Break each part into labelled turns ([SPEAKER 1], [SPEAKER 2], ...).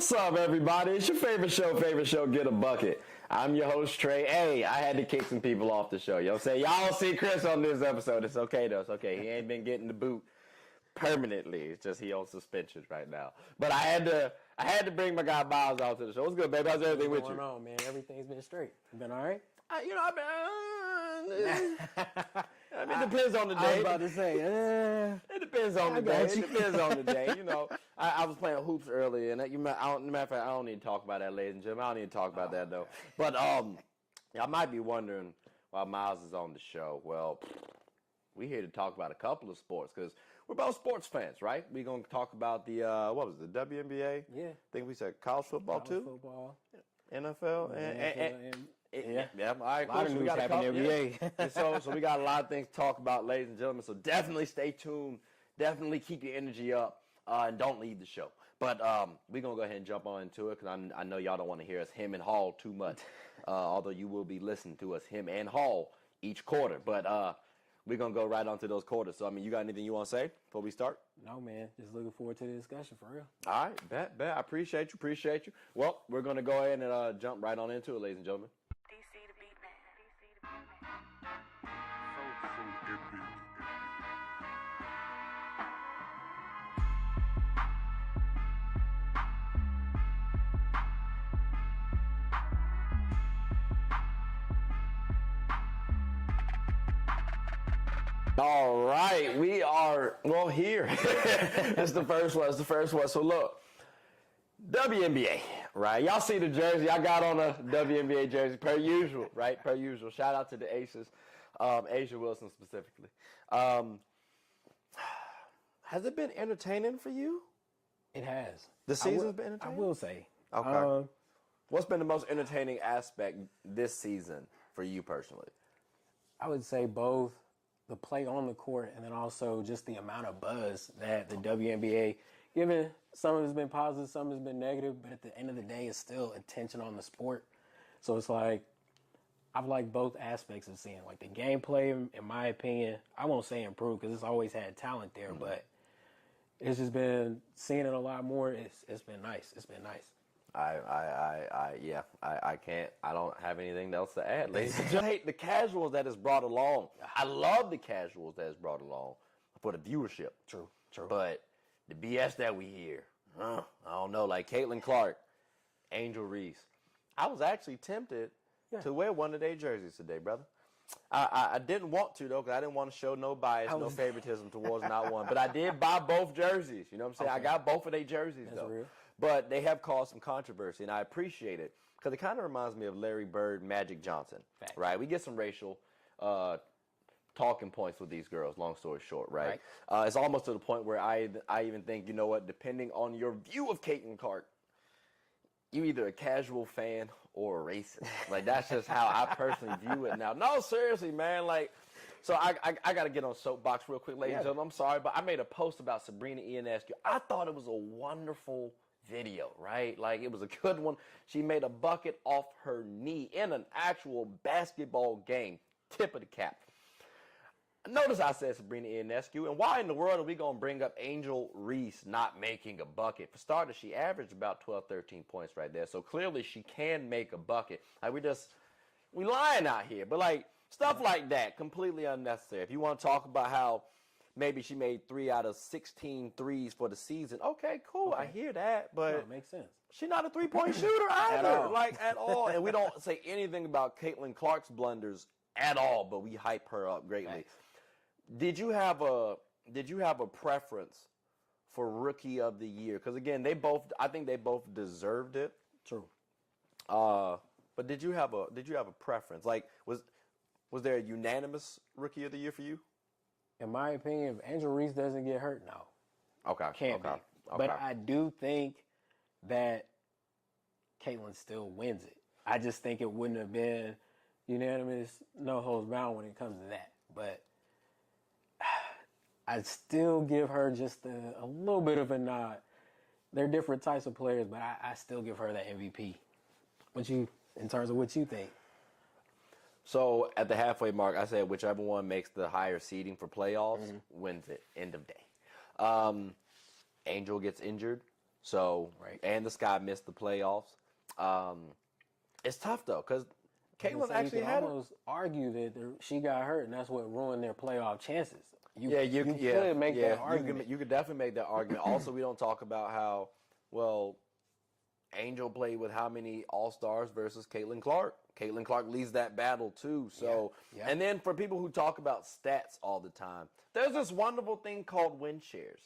[SPEAKER 1] What's up, everybody? It's your favorite show, Get a Bucket. I'm your host, Trey. Hey, I had to kick some people off the show. You know what I'm saying? Y'all don't see Chris on this episode. It's okay, though. It's okay. He ain't been getting the boot permanently. It's just he on suspension right now. But I had to bring my guy Miles out to the show. What's good, baby? How's everything with you?
[SPEAKER 2] What's going on, man? Everything's been straight. You been all right?
[SPEAKER 1] I've been... I mean, it depends on the day.
[SPEAKER 2] I was about to say,
[SPEAKER 1] it depends on the day. It depends on the day. You know, I was playing hoops earlier, and matter of fact, I don't need to talk about that, ladies and gentlemen. I don't need to talk about that, though. But I might be wondering why Miles is on the show. Well, we're here to talk about a couple of sports because we're both sports fans, right? We're going to talk about the, what was it, the WNBA?
[SPEAKER 2] Yeah.
[SPEAKER 1] I think we said college football, too?
[SPEAKER 2] Football.
[SPEAKER 1] NFL. Yeah. All right, cool.
[SPEAKER 2] A lot of news happening in the NBA.
[SPEAKER 1] So we got a lot of things to talk about, ladies and gentlemen. So definitely stay tuned. Definitely keep your energy up, and don't leave the show. But we're going to go ahead and jump on into it because I know y'all don't want to hear us him and Hall too much, although you will be listening to us him and Hall each quarter. But we're going to go right on to those quarters. So, I mean, you got anything you want to say before we start?
[SPEAKER 2] No, man. Just looking forward to the discussion, for real.
[SPEAKER 1] All right. Bet. I appreciate you. Well, we're going to go ahead and jump right on into it, ladies and gentlemen. All right, we are, well, here. It's the first one. So look, WNBA, right? Y'all see the jersey. I got on a WNBA jersey per usual, right? Per usual. Shout out to the Aces, Asia Wilson specifically. Has it been entertaining for you?
[SPEAKER 2] It has.
[SPEAKER 1] The season's been entertaining?
[SPEAKER 2] I will say.
[SPEAKER 1] Okay. What's been the most entertaining aspect this season for you personally?
[SPEAKER 2] I would say both the play on the court and then also just the amount of buzz that the WNBA, given some of it's been positive, some has been negative, but at the end of the day, it's still attention on the sport. So it's like, I've liked both aspects of seeing, like the gameplay, in my opinion, I won't say improved because it's always had talent there, but it's just been seeing it a lot more. It's been nice. It's been nice.
[SPEAKER 1] I don't have anything else to add, ladies. I hate the casuals that is brought along. I love the casuals that is brought along for the viewership.
[SPEAKER 2] True.
[SPEAKER 1] But the BS that we hear, I don't know, like Caitlin Clark, Angel Reese. I was actually tempted to wear one of their jerseys today, brother. I didn't want to, though, because I didn't want to show no bias, no favoritism towards not one. But I did buy both jerseys. You know what I'm saying? Okay. I got both of their jerseys,
[SPEAKER 2] That's
[SPEAKER 1] though.
[SPEAKER 2] Real.
[SPEAKER 1] But they have caused some controversy, and I appreciate it because it kind of reminds me of Larry Bird, Magic Johnson, right? We get some racial talking points with these girls, long story short, right? It's almost to the point where I even think, you know what, depending on your view of Caitlin Clark, you either a casual fan or a racist. Like, that's just how I personally view it now. No, seriously, man, like... So I got to get on soapbox real quick, ladies and gentlemen. I'm sorry, but I made a post about Sabrina Ionescu. I thought it was a wonderful video, right? Like, it was a good one. She made a bucket off her knee in an actual basketball game. Tip of the cap. Notice I said Sabrina Ionescu, and why in the world are we going to bring up Angel Reese not making a bucket? For starters, she averaged about 12, 13 points right there, so clearly she can make a bucket. Like, we lying out here, but like, stuff like that, completely unnecessary. If you want to talk about how maybe she made 3 out of 16 threes for the season, okay, cool, I hear that, but
[SPEAKER 2] no, it makes sense. She's
[SPEAKER 1] not a three-point shooter either, at all. And we don't say anything about Caitlin Clark's blunders at all, but we hype her up greatly.
[SPEAKER 2] Thanks.
[SPEAKER 1] Did you have a preference for Rookie of the Year? Because again, I think they both deserved it.
[SPEAKER 2] True.
[SPEAKER 1] But did you have a preference? Like, was there a unanimous Rookie of the Year for you?
[SPEAKER 2] In my opinion, if Angel Reese doesn't get hurt, no.
[SPEAKER 1] Okay.
[SPEAKER 2] Can't be. But I do think that Caitlin still wins it. I just think it wouldn't have been unanimous, no holds bound when it comes to that. But I'd still give her just a little bit of a nod. They're different types of players, but I still give her that MVP. In terms of what you think?
[SPEAKER 1] So at the halfway mark, I said whichever one makes the higher seeding for playoffs wins it. End of day. Angel gets injured, So, and the Sky missed the playoffs. It's tough though, because Caitlin actually
[SPEAKER 2] you
[SPEAKER 1] had
[SPEAKER 2] almost argue that she got hurt, and that's what ruined their playoff chances. You could make that argument.
[SPEAKER 1] You could definitely make that argument. Also, we don't talk about how Angel played with how many All-Stars versus Caitlin Clark. Caitlin Clark leads that battle too. So, and then for people who talk about stats all the time, there's this wonderful thing called win shares.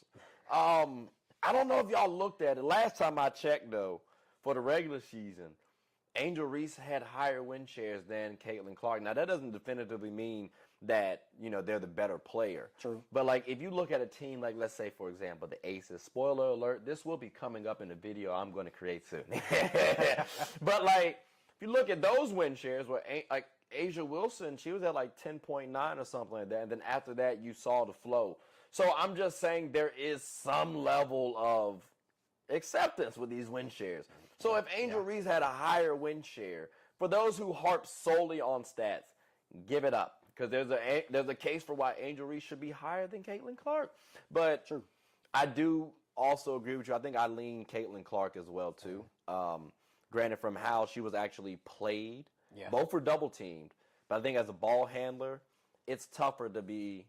[SPEAKER 1] I don't know if y'all looked at it. Last time I checked, though, for the regular season, Angel Reese had higher win shares than Caitlin Clark. Now, that doesn't definitively mean that, they're the better player.
[SPEAKER 2] True.
[SPEAKER 1] But, like, if you look at a team, like, let's say, for example, the Aces, spoiler alert, this will be coming up in a video I'm going to create soon. But, like, if you look at those win shares, where, like, A'ja Wilson, she was at, like, 10.9 or something like that. And then after that, you saw the flow. So I'm just saying there is some level of acceptance with these win shares. So if Angel Reese had a higher win share, for those who harp solely on stats, give it up. Because there's a case for why Angel Reese should be higher than Caitlin Clark. But I do also agree with you. I think I lean Caitlin Clark as well, too. Granted, from how she was actually played. Yeah. Both were double teamed. But I think as a ball handler, it's tougher to be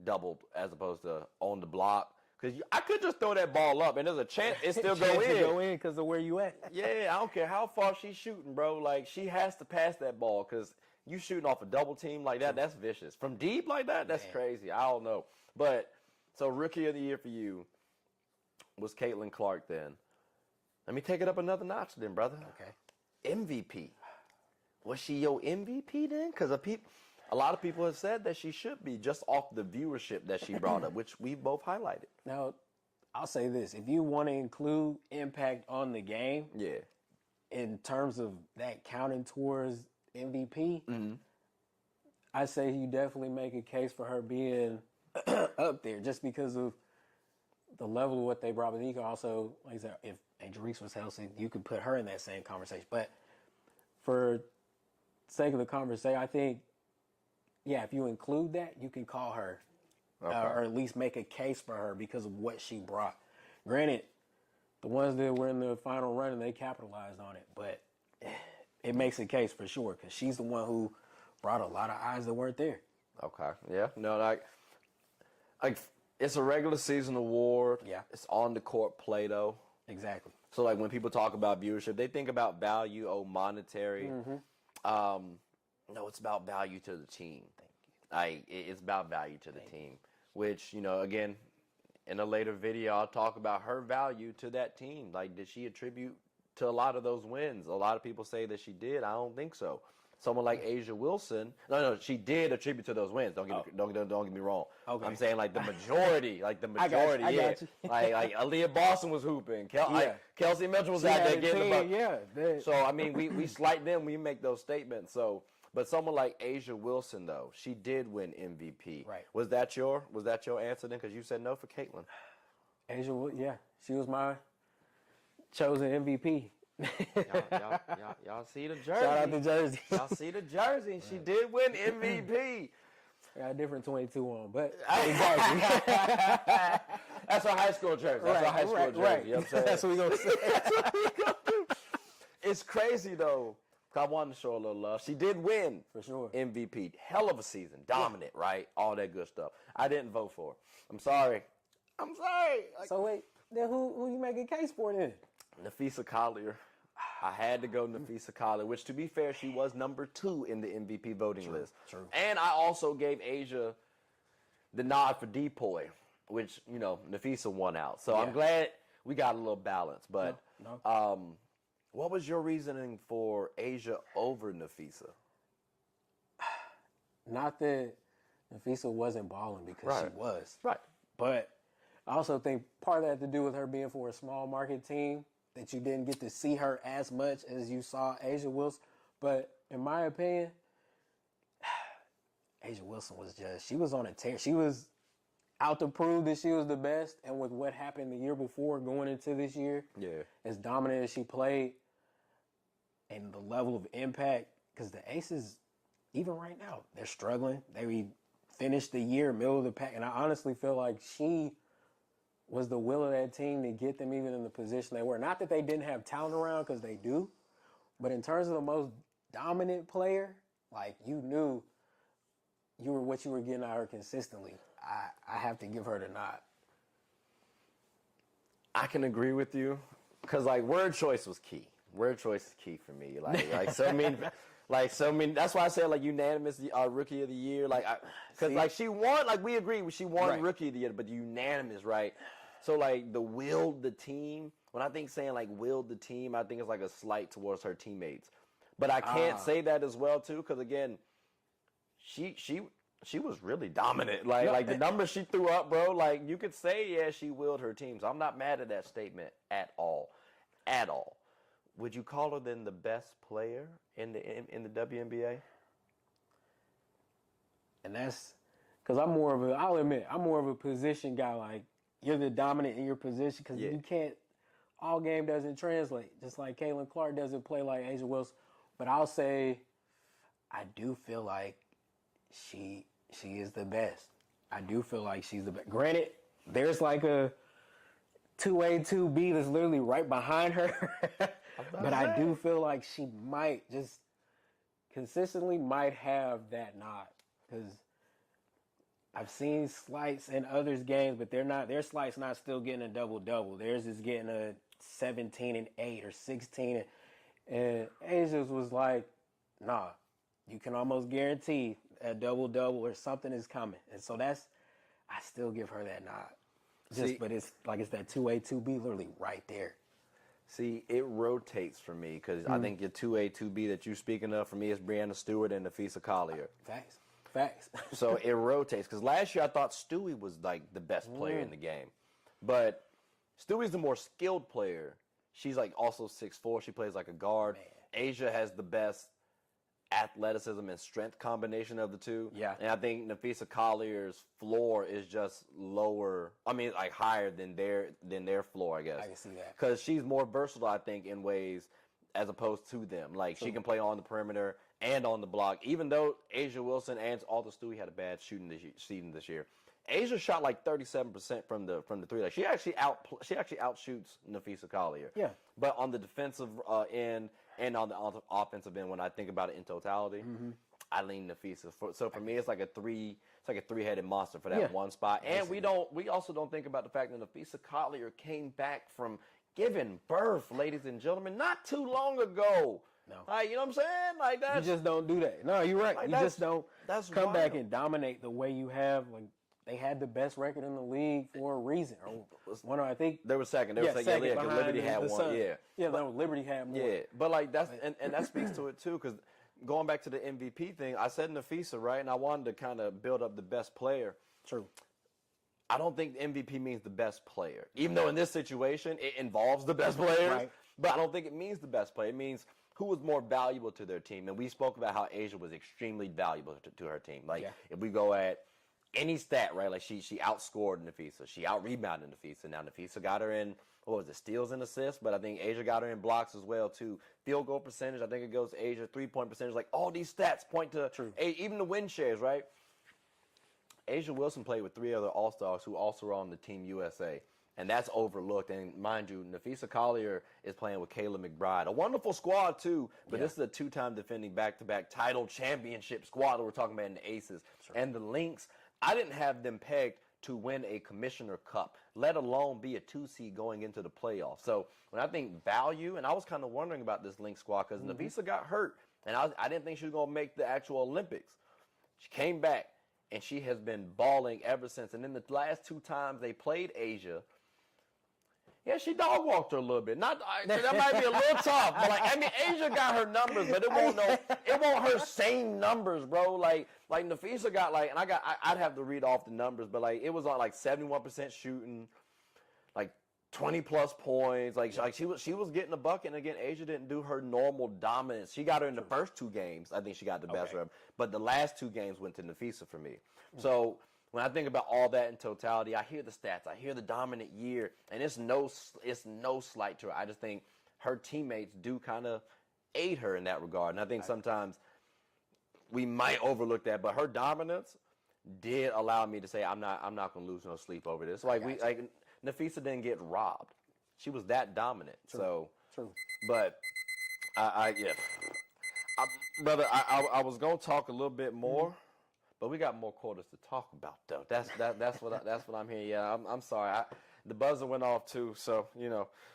[SPEAKER 1] doubled as opposed to on the block. Because I could just throw that ball up, and there's a chance it still go in.
[SPEAKER 2] Because of where you at.
[SPEAKER 1] Yeah, I don't care how far she's shooting, bro. Like, she has to pass that ball because you shooting off a double team like that, that's vicious. From deep like that, that's crazy. I don't know. But, so Rookie of the Year for you was Caitlin Clark then. Let me take it up another notch then, brother.
[SPEAKER 2] Okay.
[SPEAKER 1] MVP. Was she your MVP then? Because a lot of people have said that she should be just off the viewership that she brought up, which we both highlighted.
[SPEAKER 2] Now, I'll say this. If you want to include impact on the game, in terms of that counting towards MVP, I say you definitely make a case for her being up there just because of the level of what they brought. But you can also, like I said, if Angel Reese was healthy, you could put her in that same conversation. But for sake of the conversation, I think, if you include that, you can call her or at least make a case for her because of what she brought. Granted, the ones that were in the final run, they capitalized on it. But it makes a case for sure because she's the one who brought a lot of eyes that weren't there.
[SPEAKER 1] Okay. Yeah. No, like it's a regular season award.
[SPEAKER 2] Yeah.
[SPEAKER 1] It's on the court play, though.
[SPEAKER 2] Exactly.
[SPEAKER 1] So, like, when people talk about viewership, they think about value, monetary. No, it's about value to the team. Thank you. It's about value to the team, which, again, in a later video, I'll talk about her value to that team. Like, did she attribute to a lot of those wins? A lot of people say that she did. I don't think so. Someone like A'ja Wilson, no, she did attribute to those wins. Don't get me wrong. Okay. I'm saying like the majority, I got you. Like Aaliyah Boston was hooping. Kelsey Mitchell was out there getting the bucket. So I mean, we slight them. We make those statements. So, but someone like A'ja Wilson though, she did win MVP.
[SPEAKER 2] Right.
[SPEAKER 1] Was that your answer then? Because you said no for Caitlin.
[SPEAKER 2] A'ja, she was my chosen MVP.
[SPEAKER 1] Y'all see the jersey.
[SPEAKER 2] Shout out to Jersey.
[SPEAKER 1] Y'all see the jersey. She did win MVP.
[SPEAKER 2] I got a different 22 on, but
[SPEAKER 1] exactly. That's our high school jersey. That's our high school jersey.
[SPEAKER 2] Right.
[SPEAKER 1] You know what I'm saying?
[SPEAKER 2] That's what we're gonna say.
[SPEAKER 1] It's crazy though. I wanted to show a little love. She did win
[SPEAKER 2] for sure.
[SPEAKER 1] MVP. Hell of a season. Dominant, right? All that good stuff. I didn't vote for her. I'm sorry.
[SPEAKER 2] So wait, then who you make a case for then?
[SPEAKER 1] Napheesa Collier. I had to go Napheesa Collier, which, to be fair, she was number 2 in the MVP voting list.
[SPEAKER 2] True.
[SPEAKER 1] And I also gave A'ja the nod for Depoy, which, Napheesa won out. So I'm glad we got a little balance. But what was your reasoning for A'ja over Napheesa?
[SPEAKER 2] Not that Napheesa wasn't balling because she was.
[SPEAKER 1] Right.
[SPEAKER 2] But I also think part of that had to do with her being for a small market team, that you didn't get to see her as much as you saw A'ja Wilson. But in my opinion, A'ja Wilson she was on a tear. She was out to prove that she was the best. And with what happened the year before going into this year, as dominant as she played and the level of impact, because the Aces, even right now, they're struggling. They finished the year middle of the pack. And I honestly feel like she was the will of that team to get them even in the position they were. Not that they didn't have talent around, because they do, but in terms of the most dominant player, like, you knew what you were getting out of her consistently. I have to give her the nod.
[SPEAKER 1] I can agree with you, because, like, word choice was key. Word choice is key for me. So many. That's why I said, like, unanimous rookie of the year. Like, because like she won. Like, we agree, she won
[SPEAKER 2] right.
[SPEAKER 1] rookie of the year, but unanimous, right? So, like, the willed the team. When I think saying, like, willed the team, I think it's like a slight towards her teammates. But I can't say that as well too, because again, she was really dominant. Like the numbers she threw up, bro. Like, you could say, she willed her team. So I'm not mad at that statement at all. At all. Would you call her then the best player in the WNBA?
[SPEAKER 2] And that's because I'll admit, I'm more of a position guy. Like, you're the dominant in your position, because you can't, all game doesn't translate. Just like Caitlin Clark doesn't play like A'ja Wilson. But I'll say, I do feel like she is the best. I do feel like she's the best. Granted, there's like a 2A, 2B that's literally right behind her. But I do feel like she might just consistently might have that nod, because I've seen slights in others' games, but their slights not still getting a double-double. Theirs is getting a 17 and 8 or 16. And A'ja's was like, nah, you can almost guarantee a double-double or something is coming. And so I still give her that nod. But it's like it's that 2A, 2B literally right there.
[SPEAKER 1] See, it rotates for me, because I think your 2A, 2B that you're speaking of, for me, is Breanna Stewart and Nafisa Collier.
[SPEAKER 2] Facts.
[SPEAKER 1] So it rotates, because last year I thought Stewie was like the best player in the game. But Stewie's the more skilled player. She's like also 6'4". She plays like a guard. Man. A'ja has the best athleticism and strength combination of the two.
[SPEAKER 2] Yeah.
[SPEAKER 1] And I think Nafisa Collier's floor is just lower. I mean, like higher than their floor, I guess.
[SPEAKER 2] I can see that.
[SPEAKER 1] Because she's more versatile, I think, in ways as opposed to them. Like, she can play on the perimeter and on the block. Even though A'ja Wilson and Alta Stewie had a bad shooting season this year, A'ja shot like 37% from the three. Like, she actually outshoots Nafisa Collier.
[SPEAKER 2] Yeah.
[SPEAKER 1] But on the defensive end and on the offensive end, when I think about it in totality, I lean Nafisa. So for me, it's like a three-headed monster for that one spot. And we also don't think about the fact that Nafisa Collier came back from giving birth, ladies and gentlemen, not too long ago.
[SPEAKER 2] No.
[SPEAKER 1] Like, you know what I'm saying? Like, that.
[SPEAKER 2] You just don't do that. No, you're right.
[SPEAKER 1] Like,
[SPEAKER 2] you just don't come
[SPEAKER 1] wild.
[SPEAKER 2] back and dominate the way you have. Like, they had the best record in the league for a reason. Or I think
[SPEAKER 1] they were second. They were second. Yeah, because Liberty had one.
[SPEAKER 2] Yeah, Liberty had more.
[SPEAKER 1] Yeah, but like that's and that speaks to it too. Because going back to the MVP thing, I said Nafisa, right, and I wanted to kind of build up the best player.
[SPEAKER 2] True.
[SPEAKER 1] I don't think MVP means the best player, even though in this situation it involves the best players.
[SPEAKER 2] Right.
[SPEAKER 1] But I don't think it means the best player. It means who was more valuable to their team. And we spoke about how A'ja was extremely valuable to her team. Like, if we go at any stat, right, like she outscored Nafisa. She out-rebounded Nafisa. Now, Nafisa got her in, steals and assists, but I think A'ja got her in blocks as well, too. Field goal percentage, I think it goes to A'ja. 3-point percentage, like all these stats point to even the win shares, right? A'ja Wilson played with 3 other All-Stars who also are on the Team USA. And that's overlooked. And mind you, Nafisa Collier is playing with Kayla McBride. A wonderful squad, too. But this is a 2-time defending back-to-back title championship squad that we're talking about in the Aces. Sure. And the Lynx, I didn't have them pegged to win a Commissioner Cup, let alone be a 2 seed going into the playoffs. So when I think value, and I was kind of wondering about this Lynx squad because Nafisa got hurt. And I didn't think she was going to make the actual Olympics. She came back, and she has been balling ever since. And then the last 2 times they played A'ja, yeah, she dog walked her a little bit. That might be a little tough, but like, I mean, A'ja got her numbers, but it won't her same numbers, bro. Like Nafisa got like, and I'd have to read off the numbers, but like it was on like 71% shooting, like 20+ points. Like she was getting a bucket, and again, A'ja didn't do her normal dominance. She got her in the first 2 games. I think she got the best of her, but the last 2 games went to Nafisa for me. So when I think about all that in totality, I hear the stats, I hear the dominant year, and it's no slight to her. I just think her teammates do kind of aid her in that regard, and I think sometimes we might overlook that. But her dominance did allow me to say I'm not going to lose no sleep over this. Nafisa didn't get robbed. She was that dominant.
[SPEAKER 2] True.
[SPEAKER 1] But brother, I was gonna talk a little bit more, but we got more quarters to talk about though. That's what I'm hearing. Yeah, I'm sorry. The buzzer went off too, so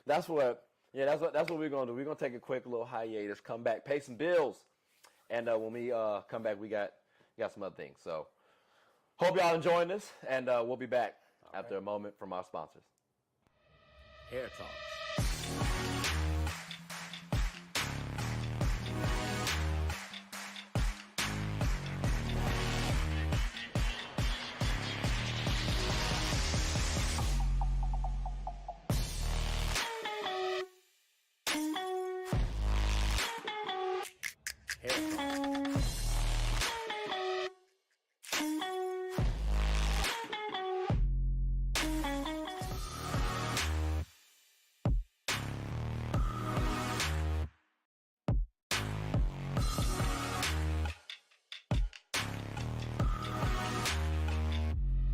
[SPEAKER 1] that's what we're gonna do. We're gonna take a quick little hiatus, come back, pay some bills, and when we come back, we got some other things. So hope y'all enjoying this, and we'll be back after a moment from our sponsors. Hair Talk.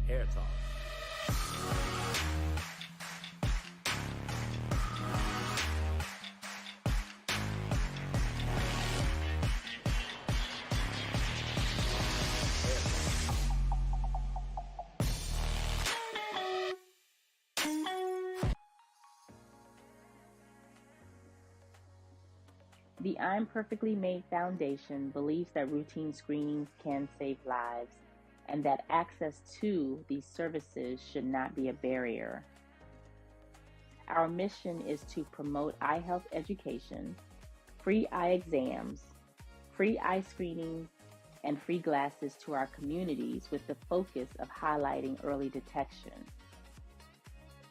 [SPEAKER 1] Hair Talk.
[SPEAKER 3] The I'm Perfectly Made Foundation believes that routine screenings can save lives and that access to these services should not be a barrier. Our mission is to promote eye health education, free eye exams, free eye screenings, and free glasses to our communities with the focus of highlighting early detection.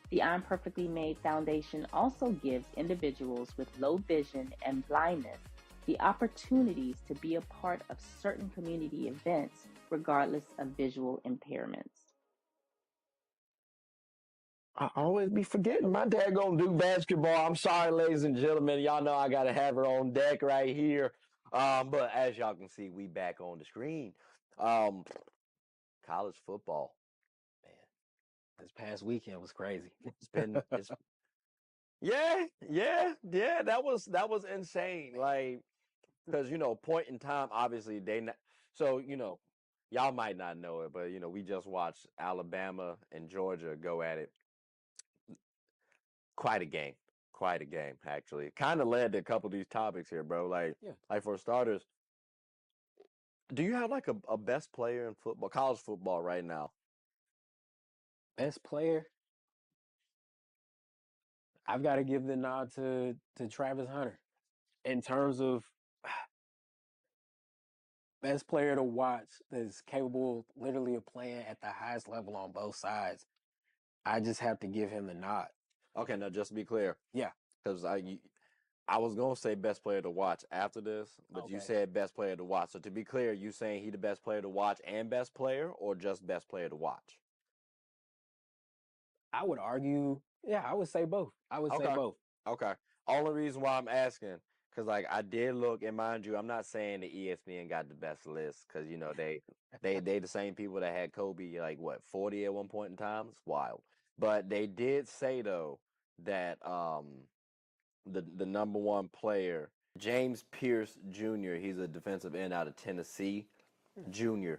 [SPEAKER 3] The I'm Perfectly Made Foundation also gives individuals with low vision and blindness the opportunities to be a part of certain community events regardless of visual impairments.
[SPEAKER 1] I always be forgetting my dad gonna do basketball. I'm sorry, ladies and gentlemen. Y'all know I gotta have her on deck right here. But as y'all can see, we back on the screen. College football, man.
[SPEAKER 2] This past weekend was crazy.
[SPEAKER 1] Yeah. That was insane. Like, because point in time, obviously y'all might not know it, but we just watched Alabama and Georgia go at it. Quite a game, actually. Kind of led to a couple of these topics here, bro. Like for starters, do you have like a best player in football, college football right now?
[SPEAKER 2] Best player? I've got to give the nod to Travis Hunter in terms of best player to watch that's capable literally of playing at the highest level on both sides. I just have to give him the nod.
[SPEAKER 1] Okay, now just to be clear.
[SPEAKER 2] Yeah.
[SPEAKER 1] Because I was going to say best player to watch after this, but you said best player to watch. So to be clear, you saying he the best player to watch and best player, or just best player to watch?
[SPEAKER 2] I would argue, I would say both. Say both.
[SPEAKER 1] Okay. Only reason why I'm asking, because I did look, and mind you, I'm not saying the ESPN got the best list, because they the same people that had Kobe 40 at one point in time. It's wild. But they did say though that the number one player, James Pierce Jr., he's a defensive end out of Tennessee, Jr.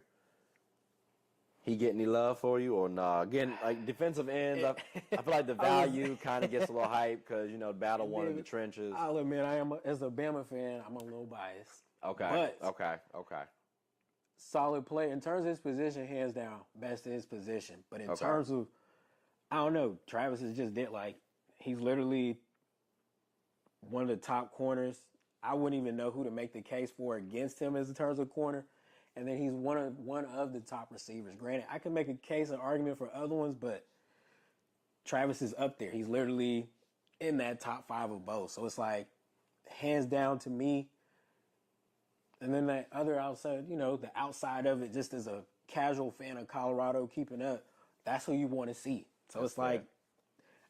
[SPEAKER 1] He get any love for you or nah? Again, defensive ends, I feel like the value kind of gets a little hype because, battle one in the trenches.
[SPEAKER 2] I'll admit, as a Bama fan, I'm a little biased.
[SPEAKER 1] Okay.
[SPEAKER 2] But
[SPEAKER 1] Okay.
[SPEAKER 2] Solid play. In terms of his position, hands down, best in his position. But in terms of, I don't know, Travis is just he's literally one of the top corners. I wouldn't even know who to make the case for against him in terms of corner. And then he's one of the top receivers. Granted, I can make a case, an argument for other ones, but Travis is up there. He's literally in that top 5 of both. So it's hands down to me. And then that other outside, the outside of it, just as a casual fan of Colorado keeping up, that's who you want to see. So that's it's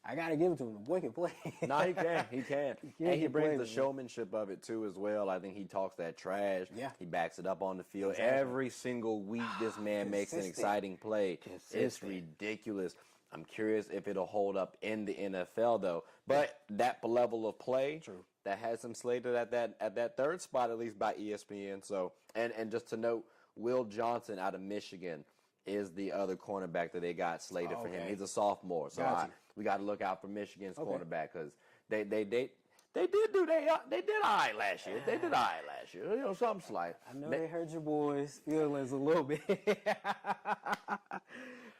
[SPEAKER 2] I got to give it to him. The boy can play.
[SPEAKER 1] No, he can. And he brings the showmanship of it, too, as well. I think he talks that trash.
[SPEAKER 2] Yeah.
[SPEAKER 1] He backs it up on the field.
[SPEAKER 2] Exactly.
[SPEAKER 1] Every single week, this man makes an exciting play. It's ridiculous. I'm curious if it'll hold up in the NFL though. But that level of play that has him slated at that third spot, at least by ESPN. So and just to note, Will Johnson out of Michigan is the other cornerback that they got slated for him. He's a sophomore, so we got to look out for Michigan's cornerback because they did all right last year. They did all right last year. You know, something slight.
[SPEAKER 2] I know they hurt your boys' feelings a little bit.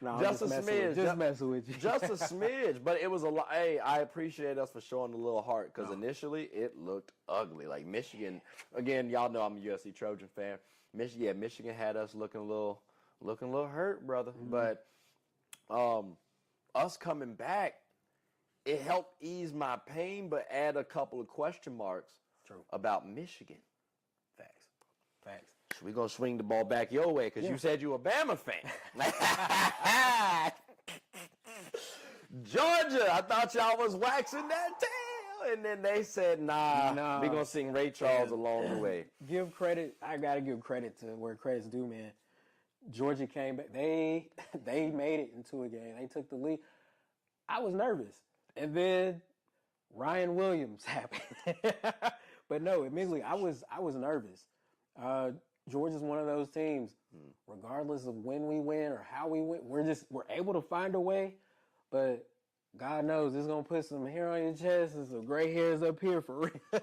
[SPEAKER 2] No,
[SPEAKER 1] just a smidge.
[SPEAKER 2] Just messing with you.
[SPEAKER 1] Just a smidge. But it was a lot. Hey, I appreciate us for showing a little heart because initially it looked ugly. Like Michigan, again, y'all know I'm a USC Trojan fan. Michigan had us looking a little hurt, brother. But us coming back, it helped ease my pain, but add a couple of question marks about Michigan.
[SPEAKER 2] Facts.
[SPEAKER 1] We're going to swing the ball back your way because you said you a Bama fan. Georgia, I thought y'all was waxing that tail. And then they said, nah. We're going to sing Ray Charles along the way.
[SPEAKER 2] Give credit. I got to give credit to where credit's due, man. Georgia came back. They made it into a game. They took the lead. I was nervous. And then Ryan Williams happened. But no, admittedly, I was nervous. Georgia's one of those teams, regardless of when we win or how we win, we're able to find a way. But God knows it's going to put some hair on your chest and some gray hairs up here for real.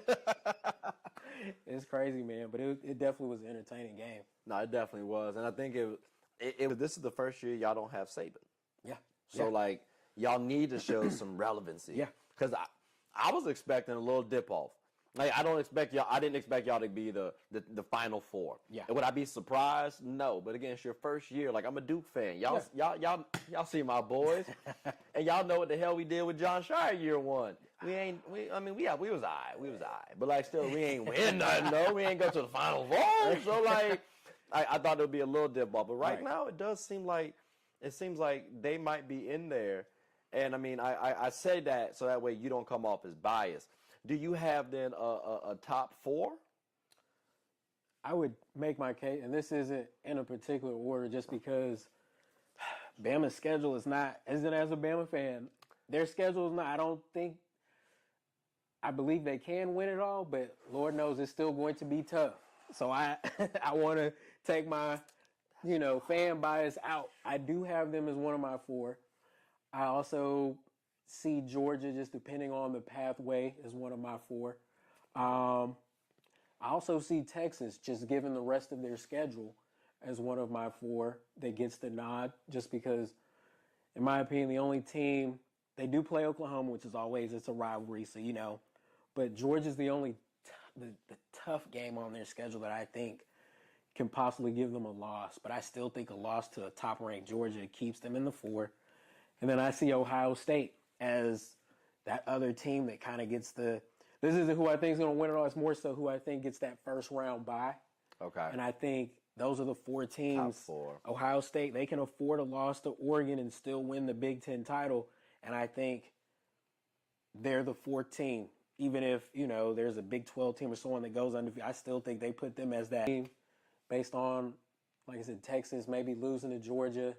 [SPEAKER 2] It's crazy, man. But it definitely was an entertaining game.
[SPEAKER 1] No, it definitely was. And I think this is the first year y'all don't have Saban.
[SPEAKER 2] Yeah.
[SPEAKER 1] So, like, y'all need to show some relevancy.
[SPEAKER 2] Yeah.
[SPEAKER 1] Because I was expecting a little dip off. Like, I didn't expect y'all to be the Final Four.
[SPEAKER 2] Yeah.
[SPEAKER 1] And would I be surprised? No. But again, it's your first year. Like, I'm a Duke fan. Y'all see my boys. And y'all know what the hell we did with John Shire year one. We was all right. We was all right. But, like, still, we ain't win nothing, though. We ain't go to the Final Four. So, like, I thought there would be a little dip off. But right now, it seems like they might be in there. And, I mean, I say that so that way you don't come off as biased. Do you have then a top four?
[SPEAKER 2] I would make my case, and this isn't in a particular order just because Bama's schedule isn't as a Bama fan, their schedule is not, I believe they can win it all, but Lord knows it's still going to be tough. So I want to take my, fan bias out. I do have them as one of my four. I also see Georgia, just depending on the pathway, as one of my four. I also see Texas, just given the rest of their schedule, as one of my four that gets the nod, just because, in my opinion, the only team, they do play Oklahoma, which is always, it's a rivalry, so but Georgia's the only the tough game on their schedule that I think can possibly give them a loss. But I still think a loss to a top-ranked Georgia keeps them in the four. And then I see Ohio State as that other team that kind of gets this isn't who I think is going to win it all. It's more so who I think gets that first round bye.
[SPEAKER 1] Okay.
[SPEAKER 2] And I think those are the four teams.
[SPEAKER 1] Top four.
[SPEAKER 2] Ohio State, they can afford a loss to Oregon and still win the Big Ten title. And I think they're the fourth team. Even if, there's a Big 12 team or someone that goes undefeated, I still think they put them as that team based on, like I said, Texas maybe losing to Georgia.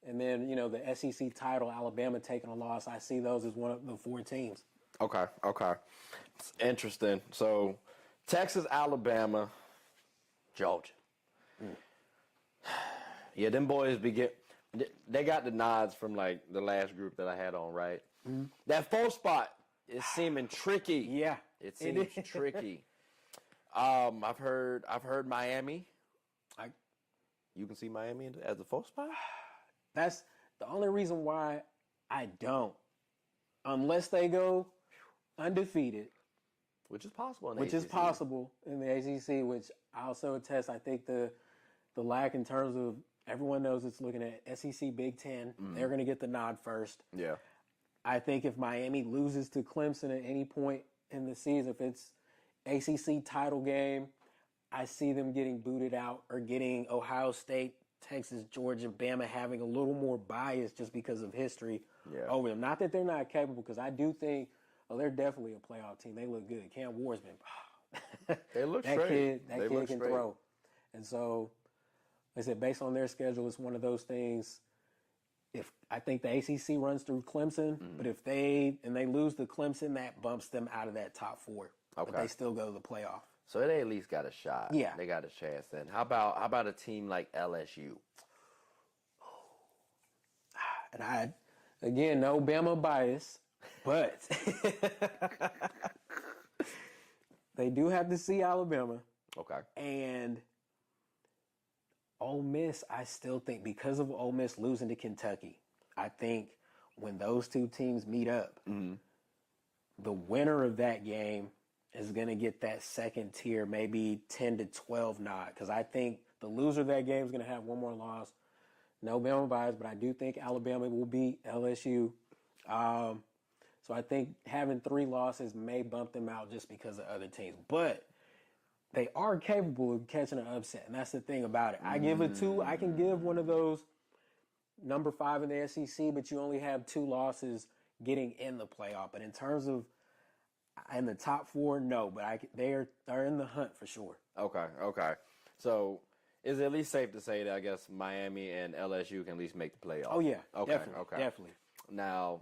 [SPEAKER 2] And then, the SEC title, Alabama taking a loss. I see those as one of the four teams.
[SPEAKER 1] Okay. It's interesting. So, Texas, Alabama, Georgia. Yeah, them boys they got the nods from, like, the last group that I had on, right? Mm-hmm. That fourth spot is seeming tricky.
[SPEAKER 2] Yeah.
[SPEAKER 1] It seems tricky. I've heard Miami. You can see Miami as the fourth spot?
[SPEAKER 2] That's the only reason why I don't. Unless they go undefeated.
[SPEAKER 1] Which is possible in the ACC.
[SPEAKER 2] Which is possible in the ACC, which I also attest. I think the lack in terms of everyone knows it's looking at SEC Big Ten. They're going to get the nod first.
[SPEAKER 1] Yeah.
[SPEAKER 2] I think if Miami loses to Clemson at any point in the season, if it's ACC title game, I see them getting booted out or getting Ohio State, Texas, Georgia, Bama having a little more bias just because of history over them. Not that they're not capable, because I do think they're definitely a playoff team. They look good. Cam Ward's been
[SPEAKER 1] they look
[SPEAKER 2] that
[SPEAKER 1] straight.
[SPEAKER 2] That kid can throw. And so, like I said, based on their schedule, it's one of those things. if I think the ACC runs through Clemson, but if they lose to Clemson, that bumps them out of that top 4.
[SPEAKER 1] Okay.
[SPEAKER 2] But they still go to the playoff.
[SPEAKER 1] So they at least got a shot.
[SPEAKER 2] Yeah.
[SPEAKER 1] They got a chance then. How about a team like LSU?
[SPEAKER 2] And again, no Bama bias, but they do have to see Alabama.
[SPEAKER 1] Okay.
[SPEAKER 2] And Ole Miss, I still think, because of Ole Miss losing to Kentucky, I think when those two teams meet up, the winner of that game is going to get that second tier, maybe 10 to 12 nod. Because I think the loser of that game is going to have one more loss. No Bama bias, but I do think Alabama will beat LSU. So I think having 3 losses may bump them out just because of other teams. But they are capable of catching an upset, and that's the thing about it. I give it 2. I can give one of those number 5 in the SEC, but you only have 2 losses getting in the playoff. But in terms of in the top 4, no. But they're in the hunt for sure.
[SPEAKER 1] Okay. So is it at least safe to say that I guess Miami and LSU can at least make the playoff?
[SPEAKER 2] Oh, yeah.
[SPEAKER 1] Okay.
[SPEAKER 2] Definitely.
[SPEAKER 1] Now,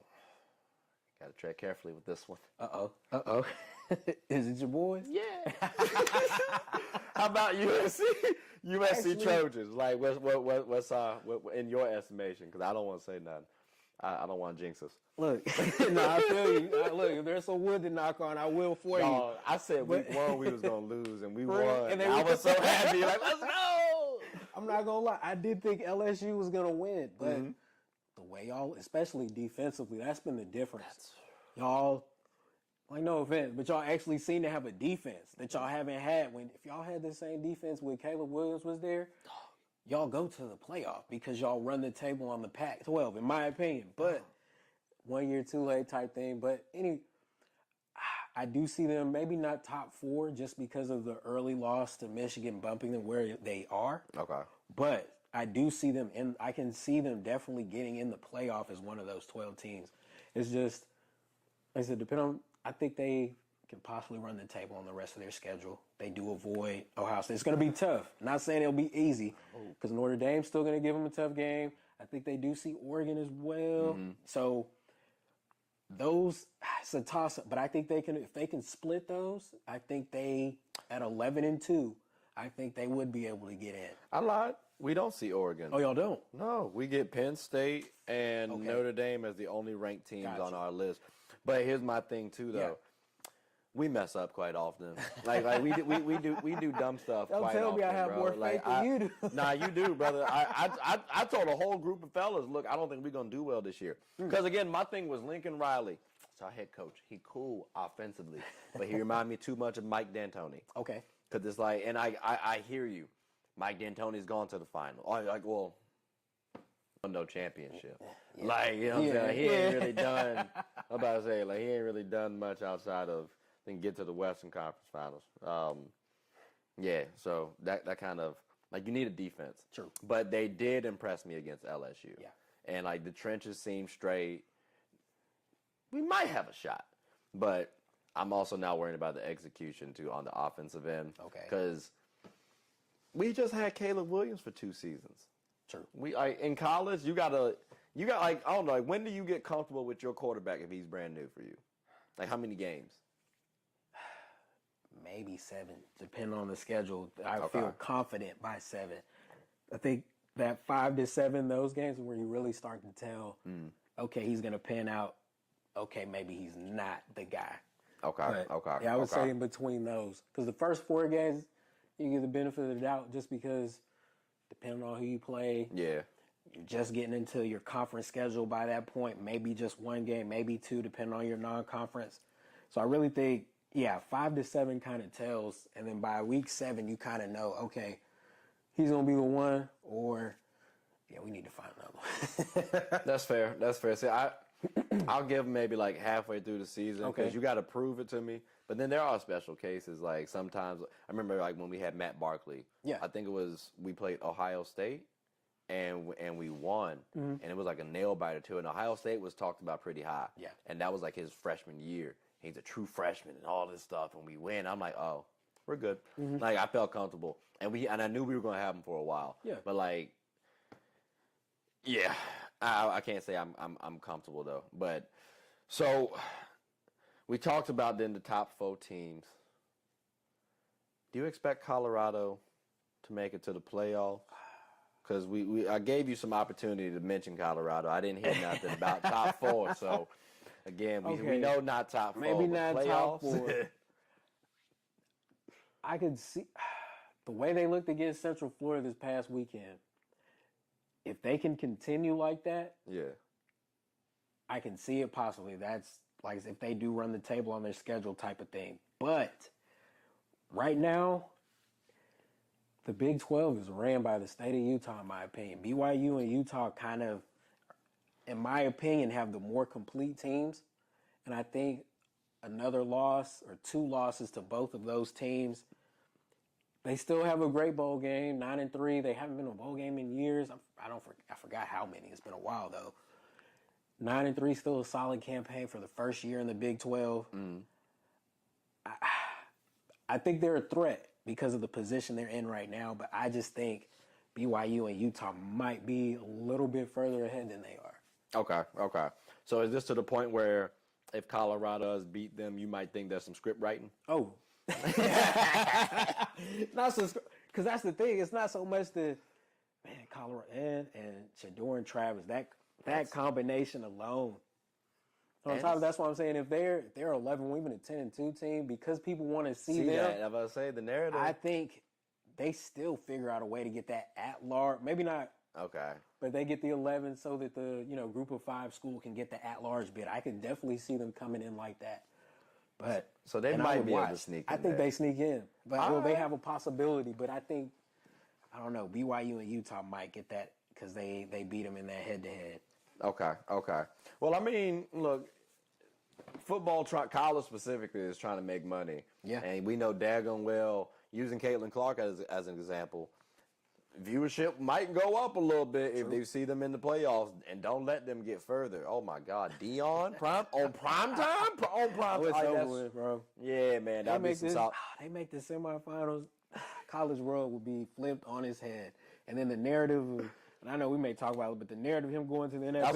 [SPEAKER 1] got to tread carefully with this one.
[SPEAKER 2] Uh-oh. Is it your boys?
[SPEAKER 1] Yeah. How about USC? USC
[SPEAKER 2] Actually,
[SPEAKER 1] Trojans. Like, what's in your estimation? Because I don't want to say nothing. I don't want to jinx us.
[SPEAKER 2] Look, no, I feel you. Look, if there's some wood to knock on, I will for you.
[SPEAKER 1] I said week 1 we was going to lose, and we won.
[SPEAKER 2] And
[SPEAKER 1] I was so happy. Like, let's go.
[SPEAKER 2] I'm not going to lie. I did think LSU was going to win, but the way y'all, especially defensively, that's been the difference. Y'all, like, no offense, but y'all actually seem to have a defense that y'all haven't had. If y'all had the same defense when Caleb Williams was there, y'all go to the playoff because y'all run the table on the Pac-12, in my opinion. But 1 year too late type thing. But I do see them maybe not top 4 just because of the early loss to Michigan bumping them where they are.
[SPEAKER 1] Okay.
[SPEAKER 2] But I do see them I can see them definitely getting in the playoff as one of those 12 teams. It's just, like I said, I think they can possibly run the table on the rest of their schedule. They do avoid Ohio State. It's going to be tough. Not saying it'll be easy because Notre Dame's still going to give them a tough game. I think they do see Oregon as well. So those, it's a toss-up. But I think if they can split those, I think at 11-2, I think they would be able to get in.
[SPEAKER 1] I lied. We don't see Oregon.
[SPEAKER 2] Oh, y'all don't?
[SPEAKER 1] No, we get Penn State and Notre Dame as the only ranked teams on our list. But here's my thing too, though. Yeah. We mess up quite often. Like we do dumb stuff.
[SPEAKER 2] Don't
[SPEAKER 1] quite
[SPEAKER 2] tell
[SPEAKER 1] often,
[SPEAKER 2] me I have
[SPEAKER 1] bro.
[SPEAKER 2] more faith than you do.
[SPEAKER 1] Nah, you do, brother. I told a whole group of fellas, look, I don't think we're gonna do well this year. Because again, my thing was Lincoln Riley. It's our head coach. He cool offensively, but he reminded me too much of Mike D'Antoni.
[SPEAKER 2] Okay.
[SPEAKER 1] Because it's like, and I hear you. Mike D'Antoni's gone to the final. Like, well, no championship. Yeah. Like, you know what I'm saying? He ain't really done, I'm about to say, like, he ain't really done much outside of, then get to the Western Conference Finals. Yeah, so that kind of, like, you need a defense.
[SPEAKER 2] True.
[SPEAKER 1] But they did impress me against LSU.
[SPEAKER 2] Yeah.
[SPEAKER 1] And, like, the trenches seem straight. We might have a shot. But I'm also now worried about the execution, too, on the offensive end.
[SPEAKER 2] Okay.
[SPEAKER 1] Because we just had Caleb Williams for 2 seasons.
[SPEAKER 2] True.
[SPEAKER 1] We in college, you got like, I don't know, like, when do you get comfortable with your quarterback if he's brand new for you? Like, how many games?
[SPEAKER 2] Maybe 7, depending on the schedule. I feel confident by 7. I think that 5 to 7, those games where you really start to tell, okay, he's going to pan out. Okay, maybe he's not the guy.
[SPEAKER 1] Okay.
[SPEAKER 2] Yeah, I would say in between those. Because the first 4 games, you get the benefit of the doubt just because depending on who you play.
[SPEAKER 1] Yeah.
[SPEAKER 2] You're just getting into your conference schedule by that point. Maybe just 1 game, maybe 2, depending on your non-conference. So I really think, 5 to 7 kind of tells. And then by week 7, you kind of know, okay, he's going to be the one, or, we need to find another one.
[SPEAKER 1] That's fair. See, I'll give him maybe like halfway through the season because you got to prove it to me. But then there are special cases. Like sometimes, I remember like when we had Matt Barkley.
[SPEAKER 2] Yeah.
[SPEAKER 1] I think it was, we played Ohio State. And we won, and it was like a nail biter too. And Ohio State was talked about pretty high.
[SPEAKER 2] Yeah.
[SPEAKER 1] And that was like his freshman year. He's a true freshman and all this stuff. And we win. I'm like, oh, we're good. Like I felt comfortable, and I knew we were gonna have him for a while.
[SPEAKER 2] Yeah.
[SPEAKER 1] But like, yeah, I can't say I'm comfortable though. But so we talked about then the top 4 teams. Do you expect Colorado to make it to the playoffs? Because I gave you some opportunity to mention Colorado. I didn't hear nothing about top 4. So again, we know not top 4.
[SPEAKER 2] Maybe not
[SPEAKER 1] playoffs.
[SPEAKER 2] top 4. I could see the way they looked against Central Florida this past weekend. If they can continue like that,
[SPEAKER 1] yeah,
[SPEAKER 2] I can see it possibly. That's like if they do run the table on their schedule type of thing. But right now, the Big 12 is ran by the state of Utah, in my opinion. BYU and Utah kind of, in my opinion, have the more complete teams. And I think another loss or 2 losses to both of those teams, they still have a great bowl game, 9-3. They haven't been in a bowl game in years. I forgot how many. It's been a while, though. 9-3, still a solid campaign for the first year in the Big 12. I think they're a threat because of the position they're in right now, but I just think BYU and Utah might be a little bit further ahead than they are.
[SPEAKER 1] Okay. So is this to the point where if Colorado has beat them, you might think there's some script writing?
[SPEAKER 2] Oh. Not so, because that's the thing. It's not so much Colorado and Shador and Travis. That combination alone. On top of that's why I'm saying if they're 11, even a 10-2 team, because people want to see them.
[SPEAKER 1] That. I was about to say the narrative.
[SPEAKER 2] I think they still figure out a way to get that at large. Maybe not.
[SPEAKER 1] Okay.
[SPEAKER 2] But they get the 11 so that the group of 5 school can get the at large bid. I could definitely see them coming in like that. But
[SPEAKER 1] so they might be able to sneak in.
[SPEAKER 2] I think they sneak in. But they have a possibility. But I think, I don't know, BYU and Utah might get that because they beat them in that head-to-head.
[SPEAKER 1] Okay. Well, I mean, look, college specifically is trying to make money.
[SPEAKER 2] Yeah.
[SPEAKER 1] And we know daggone well, using Caitlin Clark as an example, viewership might go up a little bit if they see them in the playoffs, and don't let them get further. Oh my God, Dion on prime time.
[SPEAKER 2] It's over with, bro.
[SPEAKER 1] Yeah, man, that'd be some solid.
[SPEAKER 2] They make the semifinals. College world will be flipped on its head, and then the narrative. And I know we may talk about it, but the narrative of him going to the NFL.
[SPEAKER 1] I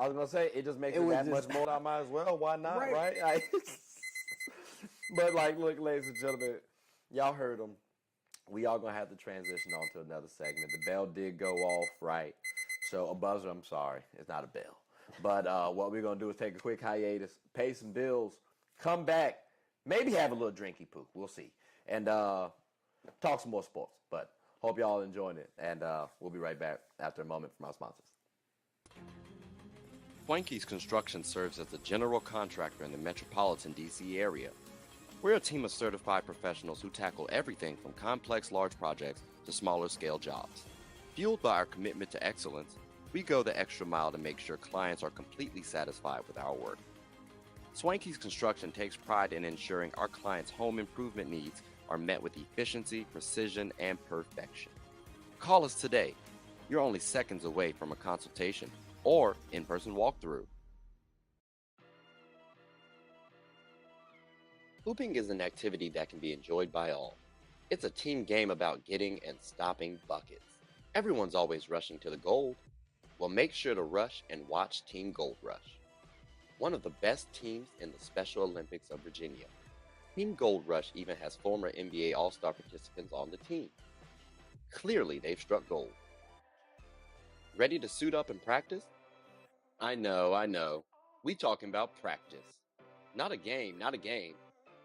[SPEAKER 1] was gonna say it just makes it that much more. I might as well. Why not? Right? But look, ladies and gentlemen, y'all heard him. We are going to have to transition on to another segment. The bell did go off, right? So a buzzer, I'm sorry. It's not a bell. But what we're going to do is take a quick hiatus, pay some bills, come back, maybe have a little drinky poo. We'll see. And talk some more sports. But hope y'all enjoying it. And we'll be right back after a moment from our sponsors.
[SPEAKER 4] Swanky's Construction serves as a general contractor in the metropolitan D.C. area. We're a team of certified professionals who tackle everything from complex large projects to smaller scale jobs. Fueled by our commitment to excellence, we go the extra mile to make sure clients are completely satisfied with our work. Swanky's Construction takes pride in ensuring our clients' home improvement needs are met with efficiency, precision, and perfection. Call us today. You're only seconds away from a consultation or in-person walkthrough. Hooping is an activity that can be enjoyed by all. It's a team game about getting and stopping buckets. Everyone's always rushing to the gold. Well, make sure to rush and watch Team Gold Rush, one of the best teams in the Special Olympics of Virginia. Team Gold Rush even has former NBA All-Star participants on the team. Clearly, they've struck gold. Ready to suit up and practice? I know. We talking about practice. Not a game.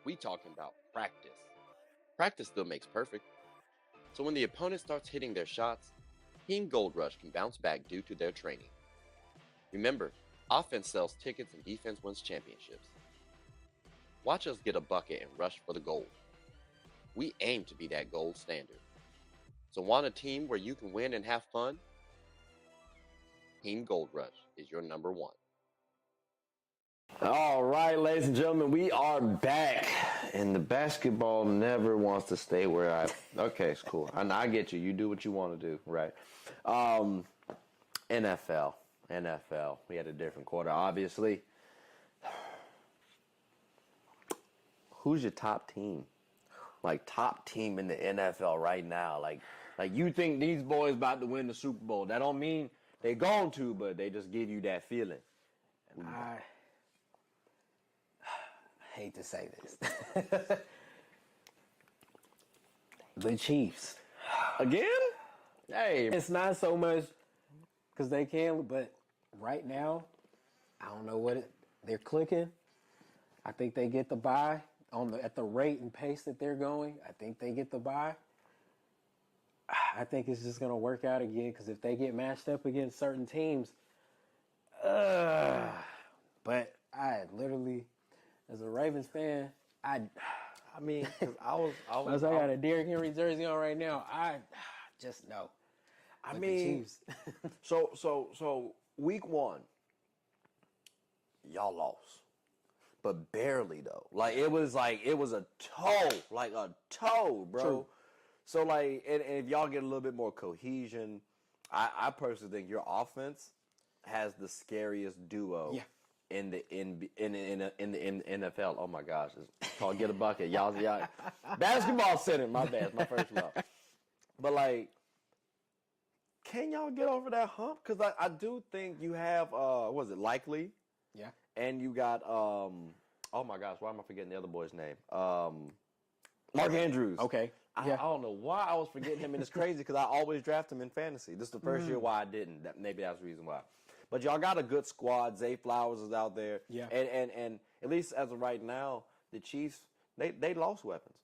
[SPEAKER 4] We talking about practice. Practice still makes perfect. So when the opponent starts hitting their shots, Team Gold Rush can bounce back due to their training. Remember, offense sells tickets and defense wins championships. Watch us get a bucket and rush for the gold. We aim to be that gold standard. So want a team where you can win and have fun? Team Gold Rush is your number one.
[SPEAKER 1] All right, ladies and gentlemen, we are back, and the basketball never wants to stay where okay, it's cool. I get you. You do what you want to do, right? NFL. We had a different quarter, obviously. Who's your top team? Top team in the NFL right now. Like you think these boys about to win the Super Bowl. That don't mean They going to, but they just give you that feeling.
[SPEAKER 2] I hate to say this. The Chiefs.
[SPEAKER 1] Again? Hey.
[SPEAKER 2] It's not so much because they can, but right now, I don't know they're clicking. I think they get the bye at the rate and pace that they're going. I think they get the bye. I think it's just going to work out again because if they get matched up against certain teams, but I literally, as a Ravens fan, I
[SPEAKER 1] mean, I
[SPEAKER 2] got a Derrick Henry jersey on right now. I just know.
[SPEAKER 1] I mean, so week 1, y'all lost, but barely though. It was a toe, bro.
[SPEAKER 2] True.
[SPEAKER 1] So and if y'all get a little bit more cohesion, I personally think your offense has the scariest duo in the NFL. Oh my gosh, it's called Get a Bucket. Y'all basketball center. My bad, my first love. But can y'all get over that hump? Because I do think you have Likely?
[SPEAKER 2] Yeah.
[SPEAKER 1] And you got oh my gosh, why am I forgetting the other boy's name? Mark Andrews.
[SPEAKER 2] Okay.
[SPEAKER 1] I don't know why I was forgetting him, and it's crazy because I always draft him in fantasy. This is the first year why I didn't. Maybe that's the reason why. But y'all got a good squad. Zay Flowers is out there.
[SPEAKER 2] Yeah.
[SPEAKER 1] And at least as of right now, the Chiefs, they lost weapons.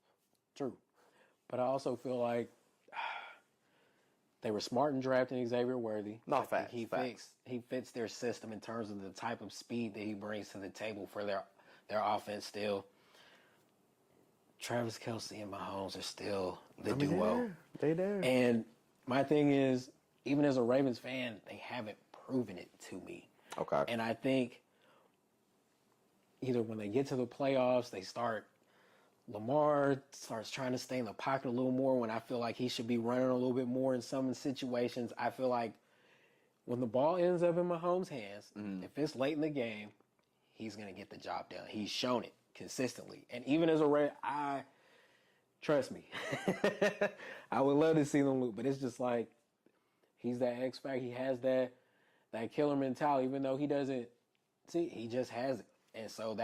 [SPEAKER 2] True. But I also feel like they were smart in drafting Xavier Worthy.
[SPEAKER 1] Not fast.
[SPEAKER 2] He fits their system in terms of the type of speed that he brings to the table for their offense still. Travis Kelce and Mahomes are still the duo.
[SPEAKER 1] They there.
[SPEAKER 2] And my thing is, even as a Ravens fan, they haven't proven it to me.
[SPEAKER 1] Okay.
[SPEAKER 2] And I think either when they get to the playoffs, Lamar starts trying to stay in the pocket a little more when I feel like he should be running a little bit more in some situations. I feel like when the ball ends up in Mahomes' hands, if it's late in the game, he's going to get the job done. He's shown it consistently. And even as a trust me, I would love to see them lose, but it's just like he's that X factor. He has that killer mentality, even though he doesn't see, he just has it. And so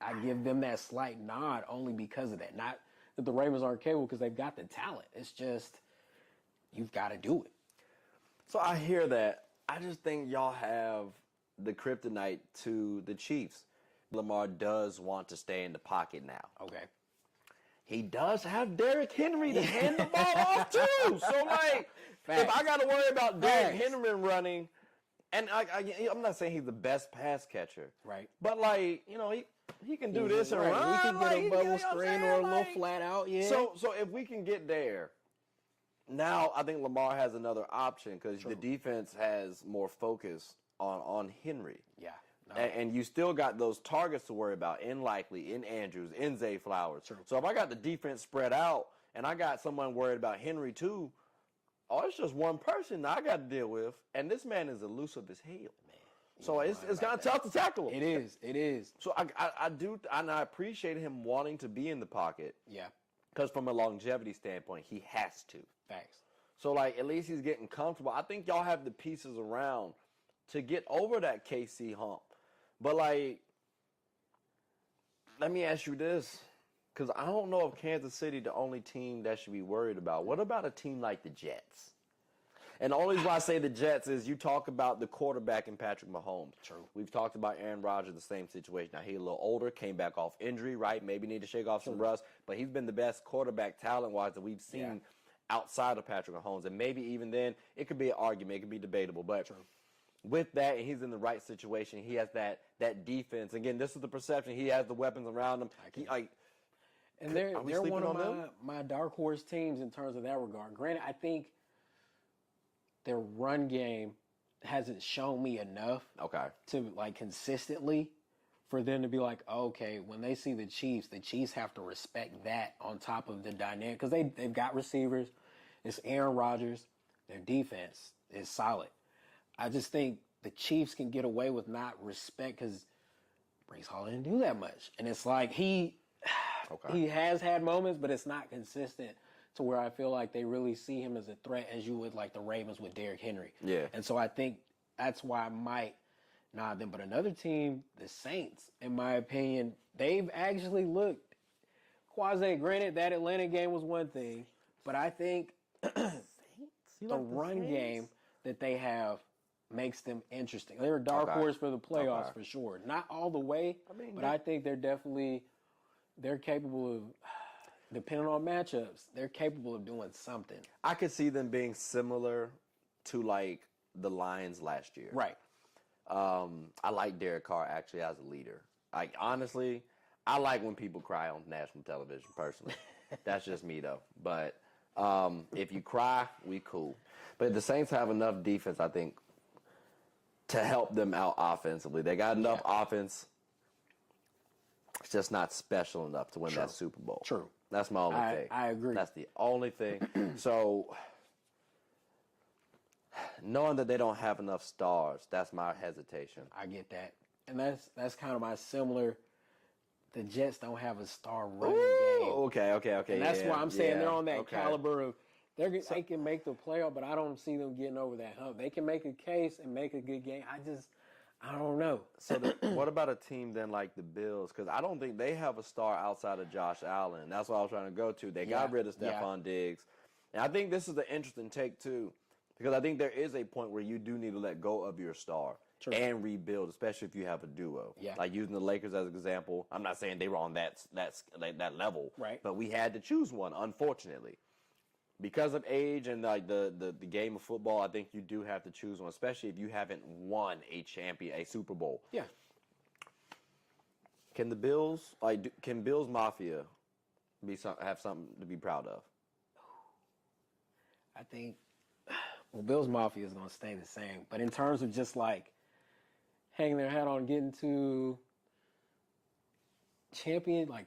[SPEAKER 2] I give them that slight nod only because of that. Not that the Ravens aren't capable because they've got the talent. It's just, you've got to do it.
[SPEAKER 1] So I hear that. I just think y'all have the kryptonite to the Chiefs. Lamar does want to stay in the pocket now.
[SPEAKER 2] Okay.
[SPEAKER 1] He does have Derrick Henry to hand the ball off too. So if I got to worry about Derrick Henry running, and I'm not saying he's the best pass catcher,
[SPEAKER 2] right?
[SPEAKER 1] But he can do this and run.
[SPEAKER 2] He can get a bubble screen or a little flat out. Yeah.
[SPEAKER 1] So if we can get there, now I think Lamar has another option because the defense has more focus on Henry.
[SPEAKER 2] Yeah. No.
[SPEAKER 1] And you still got those targets to worry about in Likely, in Andrews, in Zay Flowers.
[SPEAKER 2] True.
[SPEAKER 1] So if I got the defense spread out and I got someone worried about Henry too, it's just one person I got to deal with, and this man is elusive as hell. Man, so it's kind of tough to tackle him.
[SPEAKER 2] It is.
[SPEAKER 1] So I do, and I appreciate him wanting to be in the pocket.
[SPEAKER 2] Yeah.
[SPEAKER 1] Because from a longevity standpoint, he has to.
[SPEAKER 2] Facts.
[SPEAKER 1] So at least he's getting comfortable. I think y'all have the pieces around to get over that KC hump. But let me ask you this, because I don't know if Kansas City the only team that should be worried about. What about a team like the Jets? And the only reason why I say the Jets is you talk about the quarterback in Patrick Mahomes.
[SPEAKER 2] True.
[SPEAKER 1] We've talked about Aaron Rodgers, the same situation. Now, he's a little older, came back off injury, right? Maybe need to shake off some rust. But he's been the best quarterback talent-wise that we've seen outside of Patrick Mahomes. And maybe even then, it could be an argument. It could be debatable. But with that, and he's in the right situation, he has that defense. Again, this is the perception. He has the weapons around him.
[SPEAKER 2] And they're one of my dark horse teams in terms of that regard. Granted, I think their run game hasn't shown me enough to consistently for them to be like, okay, when they see the Chiefs have to respect that on top of the dynamic because they've got receivers. It's Aaron Rodgers. Their defense is solid. I just think the Chiefs can get away with not respect because Breece Hall didn't do that much. And it's like he has had moments, but it's not consistent to where I feel like they really see him as a threat as you would like the Ravens with Derrick Henry.
[SPEAKER 1] Yeah.
[SPEAKER 2] And so I think that's why I might nod them. But another team, the Saints, in my opinion, they've actually looked quasi-granted. That Atlanta game was one thing, but I think the run game that they have makes them interesting. They're a dark horse for the playoffs for sure. Not all the way, but I think they're capable of, depending on matchups, they're capable of doing something.
[SPEAKER 1] I could see them being similar to like the Lions last year.
[SPEAKER 2] Right.
[SPEAKER 1] I like Derek Carr actually as a leader. Like honestly, I like when people cry on national television personally. That's just me though. But if you cry, we cool. But the Saints have enough defense, I think, to help them out offensively. They got enough offense. It's just not special enough to win that Super Bowl.
[SPEAKER 2] True.
[SPEAKER 1] That's my only thing.
[SPEAKER 2] I agree.
[SPEAKER 1] That's the only thing. So, knowing that they don't have enough stars, that's my hesitation.
[SPEAKER 2] I get that. And that's kind of my similar. The Jets don't have a star running game.
[SPEAKER 1] Okay.
[SPEAKER 2] And that's why I'm saying they're on that caliber of they can make the playoff, but I don't see them getting over that hump. They can make a case and make a good game. I don't know.
[SPEAKER 1] So what about a team then like the Bills? Because I don't think they have a star outside of Josh Allen. That's what I was trying to go to. They got rid of Stephon Diggs. And I think this is an interesting take too, because I think there is a point where you do need to let go of your star. True. And rebuild, especially if you have a duo. Yeah. Like using the Lakers as an example. I'm not saying they were on that level. Right. But we had to choose one, unfortunately. Because of age and like the game of football, I think you do have to choose one, especially if you haven't won a Super Bowl. Yeah. Can the Bills can Bills Mafia have something to be proud of?
[SPEAKER 2] I think Bills Mafia is going to stay the same, but in terms of just like hanging their hat on getting to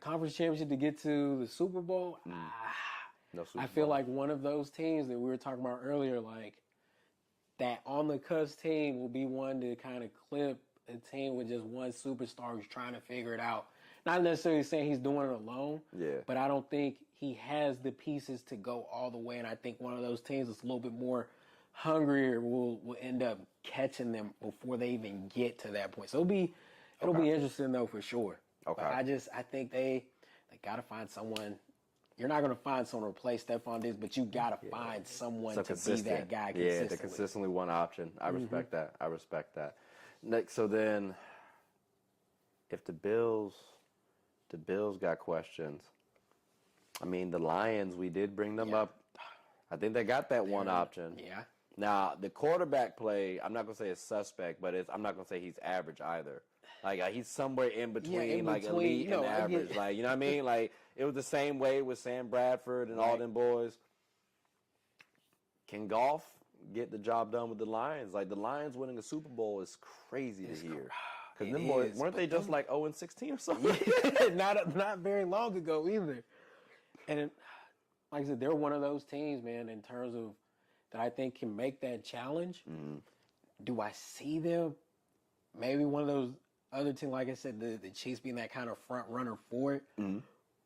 [SPEAKER 2] conference championship to get to the Super Bowl.
[SPEAKER 1] No Super
[SPEAKER 2] I feel
[SPEAKER 1] Bowl.
[SPEAKER 2] like one of those teams that we were talking about earlier, like that on the cusp team will be one to kind of clip a team with just one superstar who's trying to figure it out. Not necessarily saying he's doing it alone, but I don't think he has the pieces to go all the way. And I think one of those teams that's a little bit more hungrier will end up catching them before they even get to that point. So it'll be interesting though for sure. Okay. But I think they got to find someone. You're not going to find someone to replace Stephon Diggs, but you got to find someone to be that guy consistently.
[SPEAKER 1] Yeah, the consistently one option. I respect that. I respect that. Next, so then, if the Bills got questions. I mean, the Lions, we did bring them up. I think they got that one option. Yeah. Now, the quarterback play, I'm not going to say it's suspect, but I'm not going to say he's average either. Like, he's somewhere in between, like, elite and average. Like, you know what I mean? Like, it was the same way with Sam Bradford and all them boys. Can Goff get the job done with the Lions? Like, the Lions winning a Super Bowl is crazy to hear. Because them boys, weren't they just like 0-16 or something?
[SPEAKER 2] not very long ago either. And like I said, they're one of those teams, man, in terms of that I think can make that challenge. Do I see them? Maybe one of those other teams, like I said, the Chiefs being that kind of front runner for it.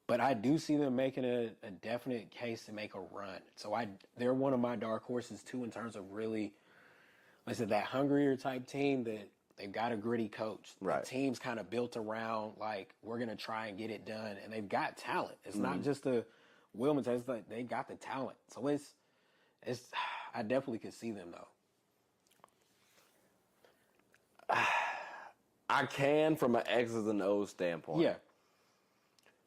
[SPEAKER 2] But I do see them making a definite case to make a run. So they're one of my dark horses too in terms of really, like I said, that hungrier type team that they've got a gritty coach. Right. The team's kind of built around like we're gonna try and get it done, and they've got talent. It's not just the Wilmans. It's like they got the talent. So it's I definitely could see them though.
[SPEAKER 1] I can from an X's and O's standpoint. Yeah.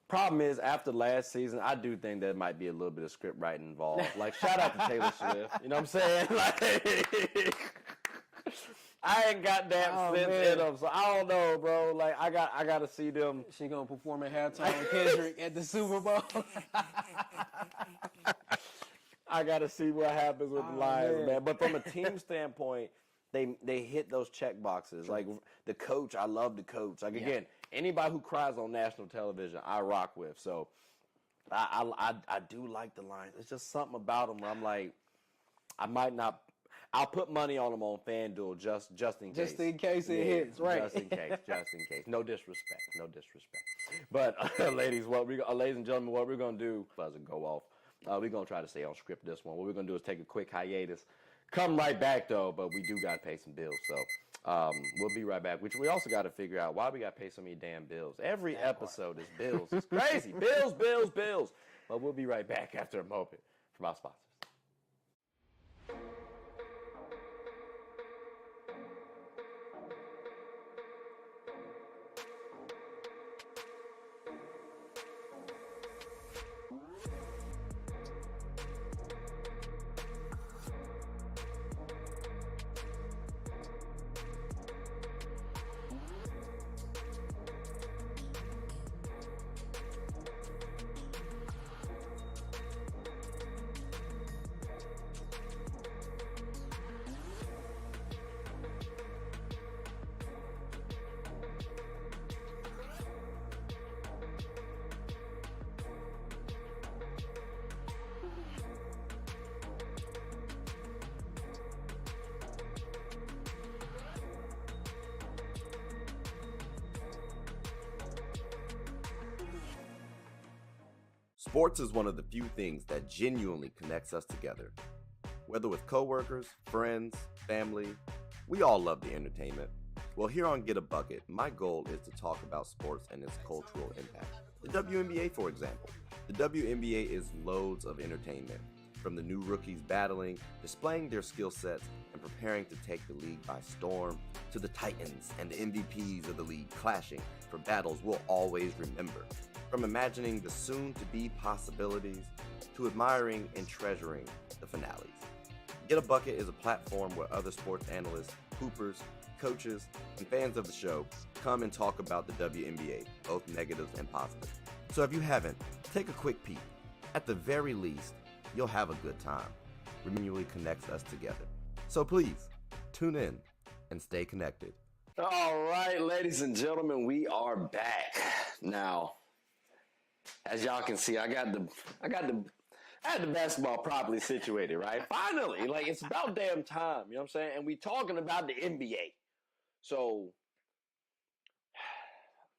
[SPEAKER 1] Problem is, after last season, I do think there might be a little bit of script writing involved. Like, shout out to Taylor Swift. You know what I'm saying? Like, I ain't got that sense in them, so I don't know, bro. Like, I got to see them.
[SPEAKER 2] She gonna perform at halftime with Kendrick at the Super Bowl.
[SPEAKER 1] I got to see what happens with the Lions, man. But from a team standpoint, they hit those check boxes. Like the coach, I love the coach. Like again, anybody who cries on national television, I rock with. So I do like the Lions. It's just something about them where I'm like, I might not. I'll put money on them on FanDuel just in case.
[SPEAKER 2] Just in case it hits, right?
[SPEAKER 1] Just in case. No disrespect. But ladies and gentlemen, what we're gonna do doesn't go off. We're going to try to stay on script this one. What we're going to do is take a quick hiatus. Come right back, though, but we do got to pay some bills. So we'll be right back, which we also got to figure out why we got to pay so many damn bills. Every episode is bills. It's crazy. Bills, bills, bills. But we'll be right back after a moment from our sponsors.
[SPEAKER 5] Sports is one of the few things that genuinely connects us together. Whether with coworkers, friends, family, we all love the entertainment. Well, here on Get a Bucket, my goal is to talk about sports and its cultural impact. The WNBA, for example. The WNBA is loads of entertainment, from the new rookies battling, displaying their skill sets, and preparing to take the league by storm, to the titans and the MVPs of the league clashing for battles we'll always remember. From imagining the soon-to-be possibilities to admiring and treasuring the finales. Get a Bucket is a platform where other sports analysts, hoopers, coaches, and fans of the show come and talk about the WNBA, both negatives and positives. So if you haven't, take a quick peek. At the very least, you'll have a good time. Renewally connects us together. So please, tune in and stay connected.
[SPEAKER 1] All right, ladies and gentlemen, we are back. Now, as y'all can see, I had the basketball properly situated, right? Finally, like, it's about damn time, you know what I'm saying? And we talking about the NBA. So,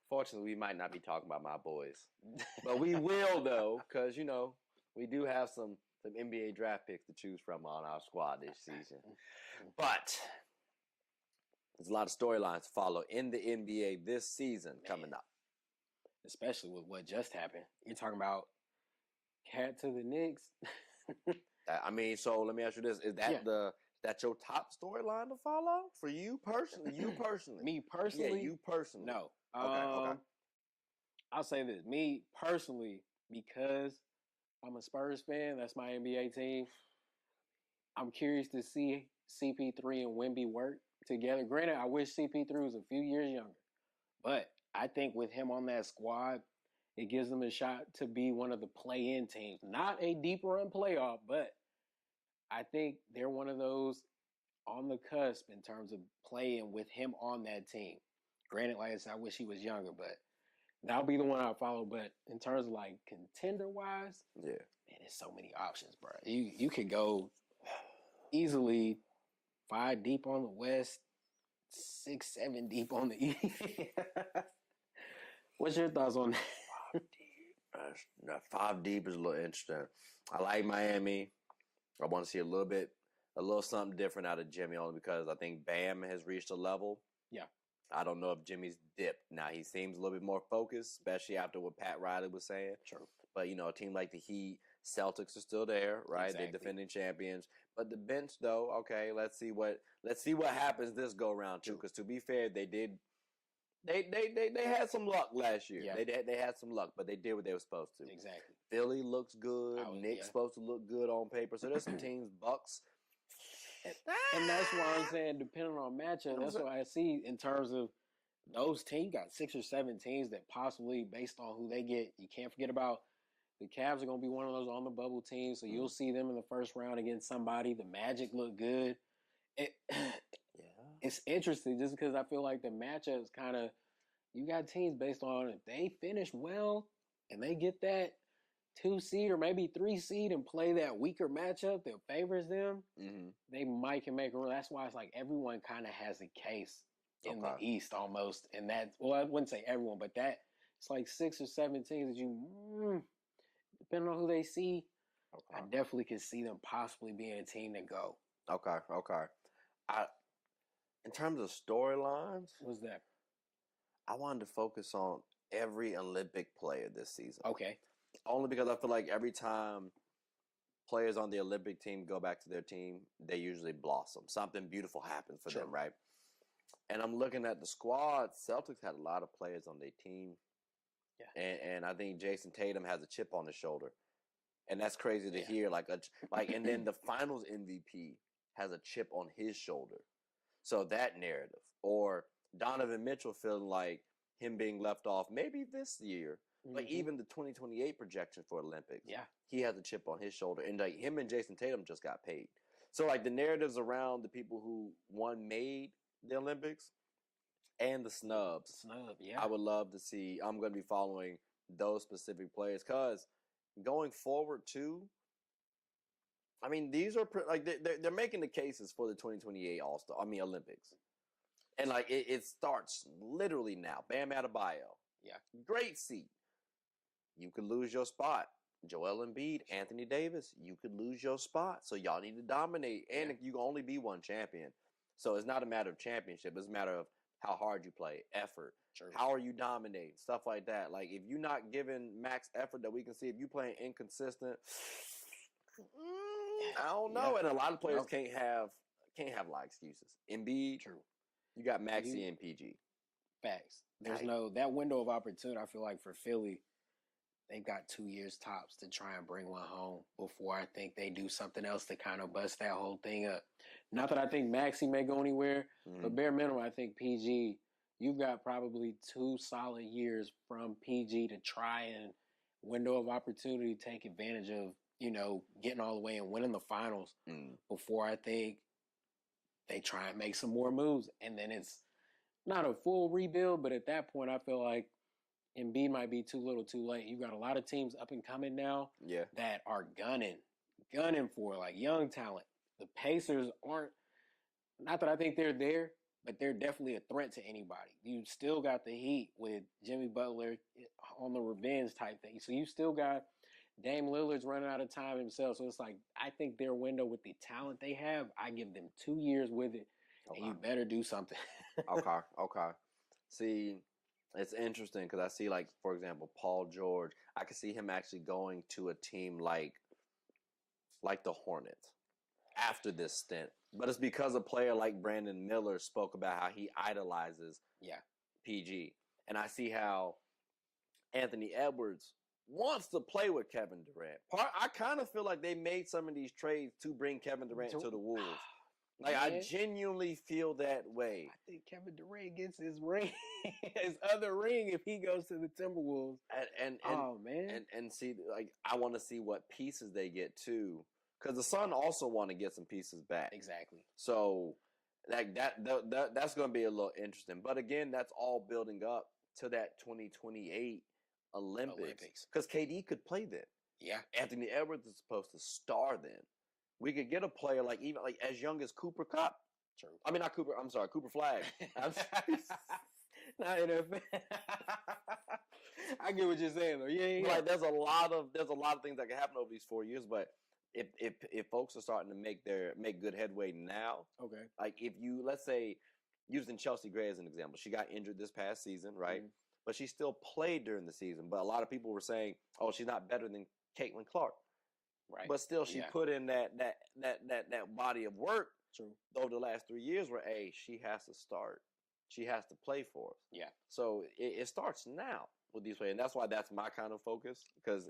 [SPEAKER 1] fortunately, we might not be talking about my boys. But we will, though, because, you know, we do have some NBA draft picks to choose from on our squad this season. But there's a lot of storylines to follow in the NBA this season coming up.
[SPEAKER 2] Especially with what just happened. You're talking about Cat to the Knicks.
[SPEAKER 1] I mean, so let me ask you this: is that that your top storyline to follow for you personally? You personally,
[SPEAKER 2] Me personally,
[SPEAKER 1] yeah, you personally.
[SPEAKER 2] no.
[SPEAKER 1] Okay.
[SPEAKER 2] I'll say this: me personally, because I'm a Spurs fan. That's my NBA team. I'm curious to see CP3 and Wemby work together. Granted, I wish CP3 was a few years younger, but I think with him on that squad, it gives them a shot to be one of the play-in teams. Not a deep run playoff, but I think they're one of those on the cusp in terms of playing with him on that team. Granted, like I said, I wish he was younger, but that'll be the one I follow. But in terms of like contender-wise,
[SPEAKER 1] Yeah,
[SPEAKER 2] man, there's so many options, bro. You could go easily 5 deep on the West, 6, 7 deep on the East. What's your thoughts on that?
[SPEAKER 1] 5 deep is a little interesting. I like Miami. I want to see a little something different out of Jimmy, only because I think Bam has reached a level.
[SPEAKER 2] Yeah.
[SPEAKER 1] I don't know if Jimmy's dipped. Now, he seems a little bit more focused, especially after what Pat Riley was saying.
[SPEAKER 2] True.
[SPEAKER 1] But, you know, a team like the Heat, Celtics are still there, right?
[SPEAKER 2] Exactly.
[SPEAKER 1] They're defending champions. But the bench, though, okay, let's see what happens this go round too. Because to be fair, they did. They had some luck last year.
[SPEAKER 2] Yeah.
[SPEAKER 1] They had some luck, but they did what they were supposed to.
[SPEAKER 2] Exactly.
[SPEAKER 1] Philly looks good. Nick's supposed to look good on paper. So there's some teams, Bucks.
[SPEAKER 2] And that's why I'm saying, depending on matchup, that's what I see in terms of those teams. You got 6 or 7 teams that possibly, based on who they get, you can't forget about the Cavs are going to be one of those on the bubble teams. So you'll see them in the first round against somebody. The Magic look good. It's interesting just because I feel like the matchups kind of, you got teams based on if they finish well and they get that 2 seed or maybe 3 seed and play that weaker matchup that favors them, they might can make a run. That's why it's like everyone kind of has a case in the East almost. And that, well, I wouldn't say everyone, but that it's like 6 or 7 teams that you, depending on who they see, I definitely can see them possibly being a team to go.
[SPEAKER 1] Okay. In terms of storylines,
[SPEAKER 2] What's that?
[SPEAKER 1] I wanted to focus on every Olympic player this season.
[SPEAKER 2] Okay.
[SPEAKER 1] Only because I feel like every time players on the Olympic team go back to their team, they usually blossom. Something beautiful happens for them, right? And I'm looking at the squad. Celtics had a lot of players on their team. Yeah. And I think Jason Tatum has a chip on his shoulder. And that's crazy to hear. And then the finals MVP has a chip on his shoulder. So that narrative. Or Donovan Mitchell feeling like him being left off maybe this year. But even the 2028 projection for Olympics, he has a chip on his shoulder. And like him and Jason Tatum just got paid. So like the narratives around the people who made the Olympics and the snubs. I would love to see. I'm going to be following those specific players because going forward too, I mean, these are like they're making the cases for the 2028 Olympics. And like it starts literally now. Bam Adebayo. Yeah. Great seat. You could lose your spot. Joel Embiid, Anthony Davis, you could lose your spot. So y'all need to dominate. And you can only be one champion. So it's not a matter of championship. It's a matter of how hard you play, effort. How are you dominating? Stuff like that. Like if you're not giving max effort that we can see, if you're playing inconsistent, I don't know. And a lot of players can't have a lot of excuses. Embiid, you got Maxey and PG.
[SPEAKER 2] Facts. There's that window of opportunity. I feel like for Philly, they've got 2 years tops to try and bring one home before I think they do something else to kind of bust that whole thing up. Not that I think Maxey may go anywhere, but bare minimum, I think PG, you've got probably 2 solid years from PG to try and window of opportunity, take advantage of, getting all the way and winning the finals before I think they try and make some more moves. And then it's not a full rebuild, but at that point, I feel like Embiid might be too little too late. You've got a lot of teams up and coming now that are gunning for like young talent. The Pacers aren't, not that I think they're there, but they're definitely a threat to anybody. You still got the Heat with Jimmy Butler on the revenge type thing. So you still got Dame Lillard's running out of time himself. So it's like, I think their window with the talent they have, I give them 2 years with it, and you better do something.
[SPEAKER 1] Okay. See, it's interesting because I see, like, for example, Paul George. I could see him actually going to a team like the Hornets after this stint. But it's because a player like Brandon Miller spoke about how he idolizes PG. And I see how Anthony Edwards wants to play with Kevin Durant. I kind of feel like they made some of these trades to bring Kevin Durant to the Wolves. Like, I genuinely feel that way.
[SPEAKER 2] I think Kevin Durant gets his ring, his other ring, if he goes to the Timberwolves.
[SPEAKER 1] And see, like, I want to see what pieces they get too, because the Sun also want to get some pieces back.
[SPEAKER 2] Exactly.
[SPEAKER 1] So, like that's going to be a little interesting. But again, that's all building up to that 2028 Olympics, because KD could play then.
[SPEAKER 2] Yeah.
[SPEAKER 1] Anthony Edwards is supposed to star then. We could get a player like even like as young as Cooper Kupp.
[SPEAKER 2] True.
[SPEAKER 1] I mean, not Cooper. I'm sorry, Cooper Flag.
[SPEAKER 2] Not NFL. I get what you're saying though. Yeah.
[SPEAKER 1] Like there's a lot of things that can happen over these 4 years, but if folks are starting to make good headway now,
[SPEAKER 2] okay.
[SPEAKER 1] Like if you, let's say, using Chelsea Gray as an example, she got injured this past season, right? But she still played during the season. But a lot of people were saying, "Oh, she's not better than Caitlin Clark."
[SPEAKER 2] Right.
[SPEAKER 1] But still, she put in that body of work over the last 3 years where, she has to start. She has to play for us.
[SPEAKER 2] Yeah.
[SPEAKER 1] So it starts now with these players. And that's why that's my kind of focus. Because,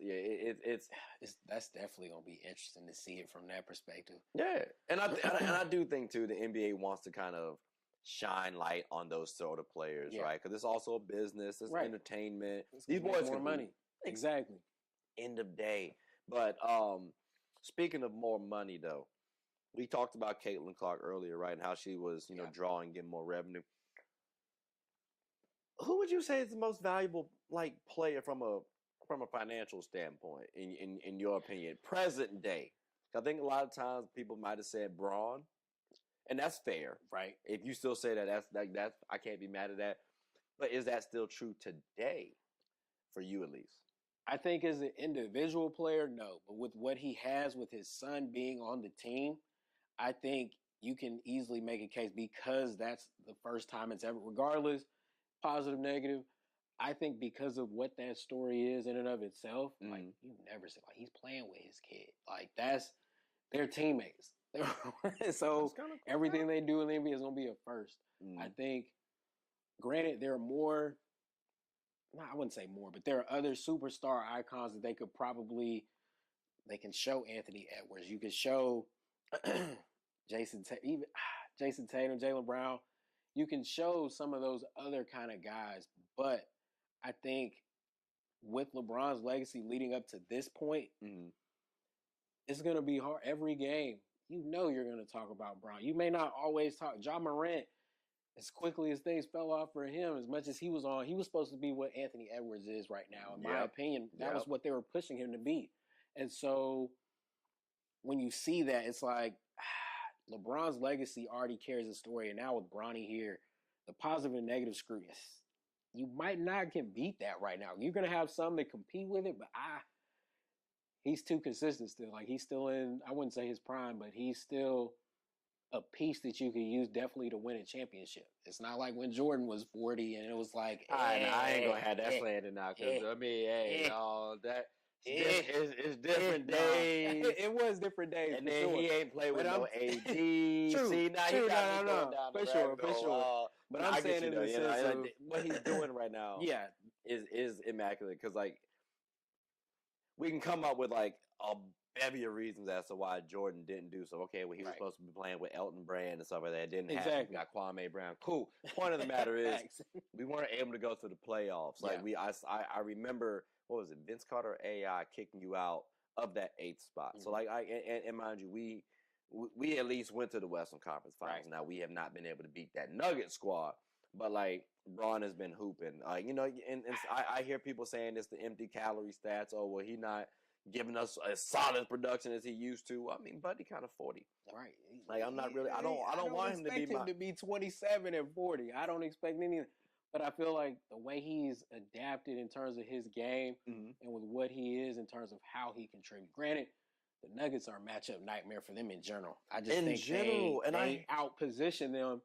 [SPEAKER 2] that's definitely going to be interesting to see it from that perspective.
[SPEAKER 1] Yeah. And I do think, too, the NBA wants to kind of shine light on those sort of players, right? Because it's also a business. It's entertainment. These boys
[SPEAKER 2] more money. Exactly.
[SPEAKER 1] End of day. But speaking of more money, though, we talked about Caitlin Clark earlier, right? And how she was, drawing, getting more revenue. Who would you say is the most valuable, like, player from a financial standpoint, in your opinion, present day? I think a lot of times people might have said Braun, and that's fair,
[SPEAKER 2] right?
[SPEAKER 1] If you still say that's I can't be mad at that. But is that still true today, for you at least?
[SPEAKER 2] I think as an individual player, no. But with what he has with his son being on the team, I think you can easily make a case because that's the first time it's ever, regardless, positive, negative. I think because of what that story is in and of itself, like you never say, like he's playing with his kid. Like that's their teammates. So
[SPEAKER 1] cool.
[SPEAKER 2] everything they do in the NBA is gonna be a first. I think, granted, there are more. No, I wouldn't say more, but there are other superstar icons that they can show Anthony Edwards. You could show Jason Tatum, Jaylen Brown. You can show some of those other kind of guys, but I think with LeBron's legacy leading up to this point, it's going to be hard. Every game, you're going to talk about Brown. You may not always talk. Ja Morant, as quickly as things fell off for him, as much as he was supposed to be what Anthony Edwards is right now. In my opinion, that was what they were pushing him to be. And so when you see that, it's like LeBron's legacy already carries a story. And now with Bronny here, the positive and negative scrutiny, you might not can beat that right now. You're going to have some that compete with it, but he's too consistent still. Like he's still in, I wouldn't say his prime, but he's still a piece that you can use definitely to win a championship. It's not like when Jordan was 40 and it was like,
[SPEAKER 1] I ain't gonna have that slander now, because it's different days.
[SPEAKER 2] It was different days,
[SPEAKER 1] and then he ain't played with no AD. See, now he got me going down
[SPEAKER 2] for sure. But I'm saying in the sense of
[SPEAKER 1] what he's doing right now, is immaculate. Because like we can come up with like a bevy of reasons as to why Jordan didn't do so. Okay, well, he was supposed to be playing with Elton Brand and stuff like that. It didn't happen. We got Kwame Brown. Cool. Point of the matter is, we weren't able to go to the playoffs. Like I remember, what was it, Vince Carter AI kicking you out of that 8th spot. So like and mind you, we at least went to the Western Conference Finals. Now we have not been able to beat that Nugget squad, but like Bron has been hooping. And I hear people saying it's the empty calorie stats. Oh well, he not giving us a solid production as he used to. I mean, Buddy kind of 40. Right. Like I'm not really. I don't want him to be.
[SPEAKER 2] To be 27 and 40. I don't expect anything. But I feel like the way he's adapted in terms of his game and with what he is in terms of how he contributes. Granted, the Nuggets are a matchup nightmare for them in general. I just think they outposition them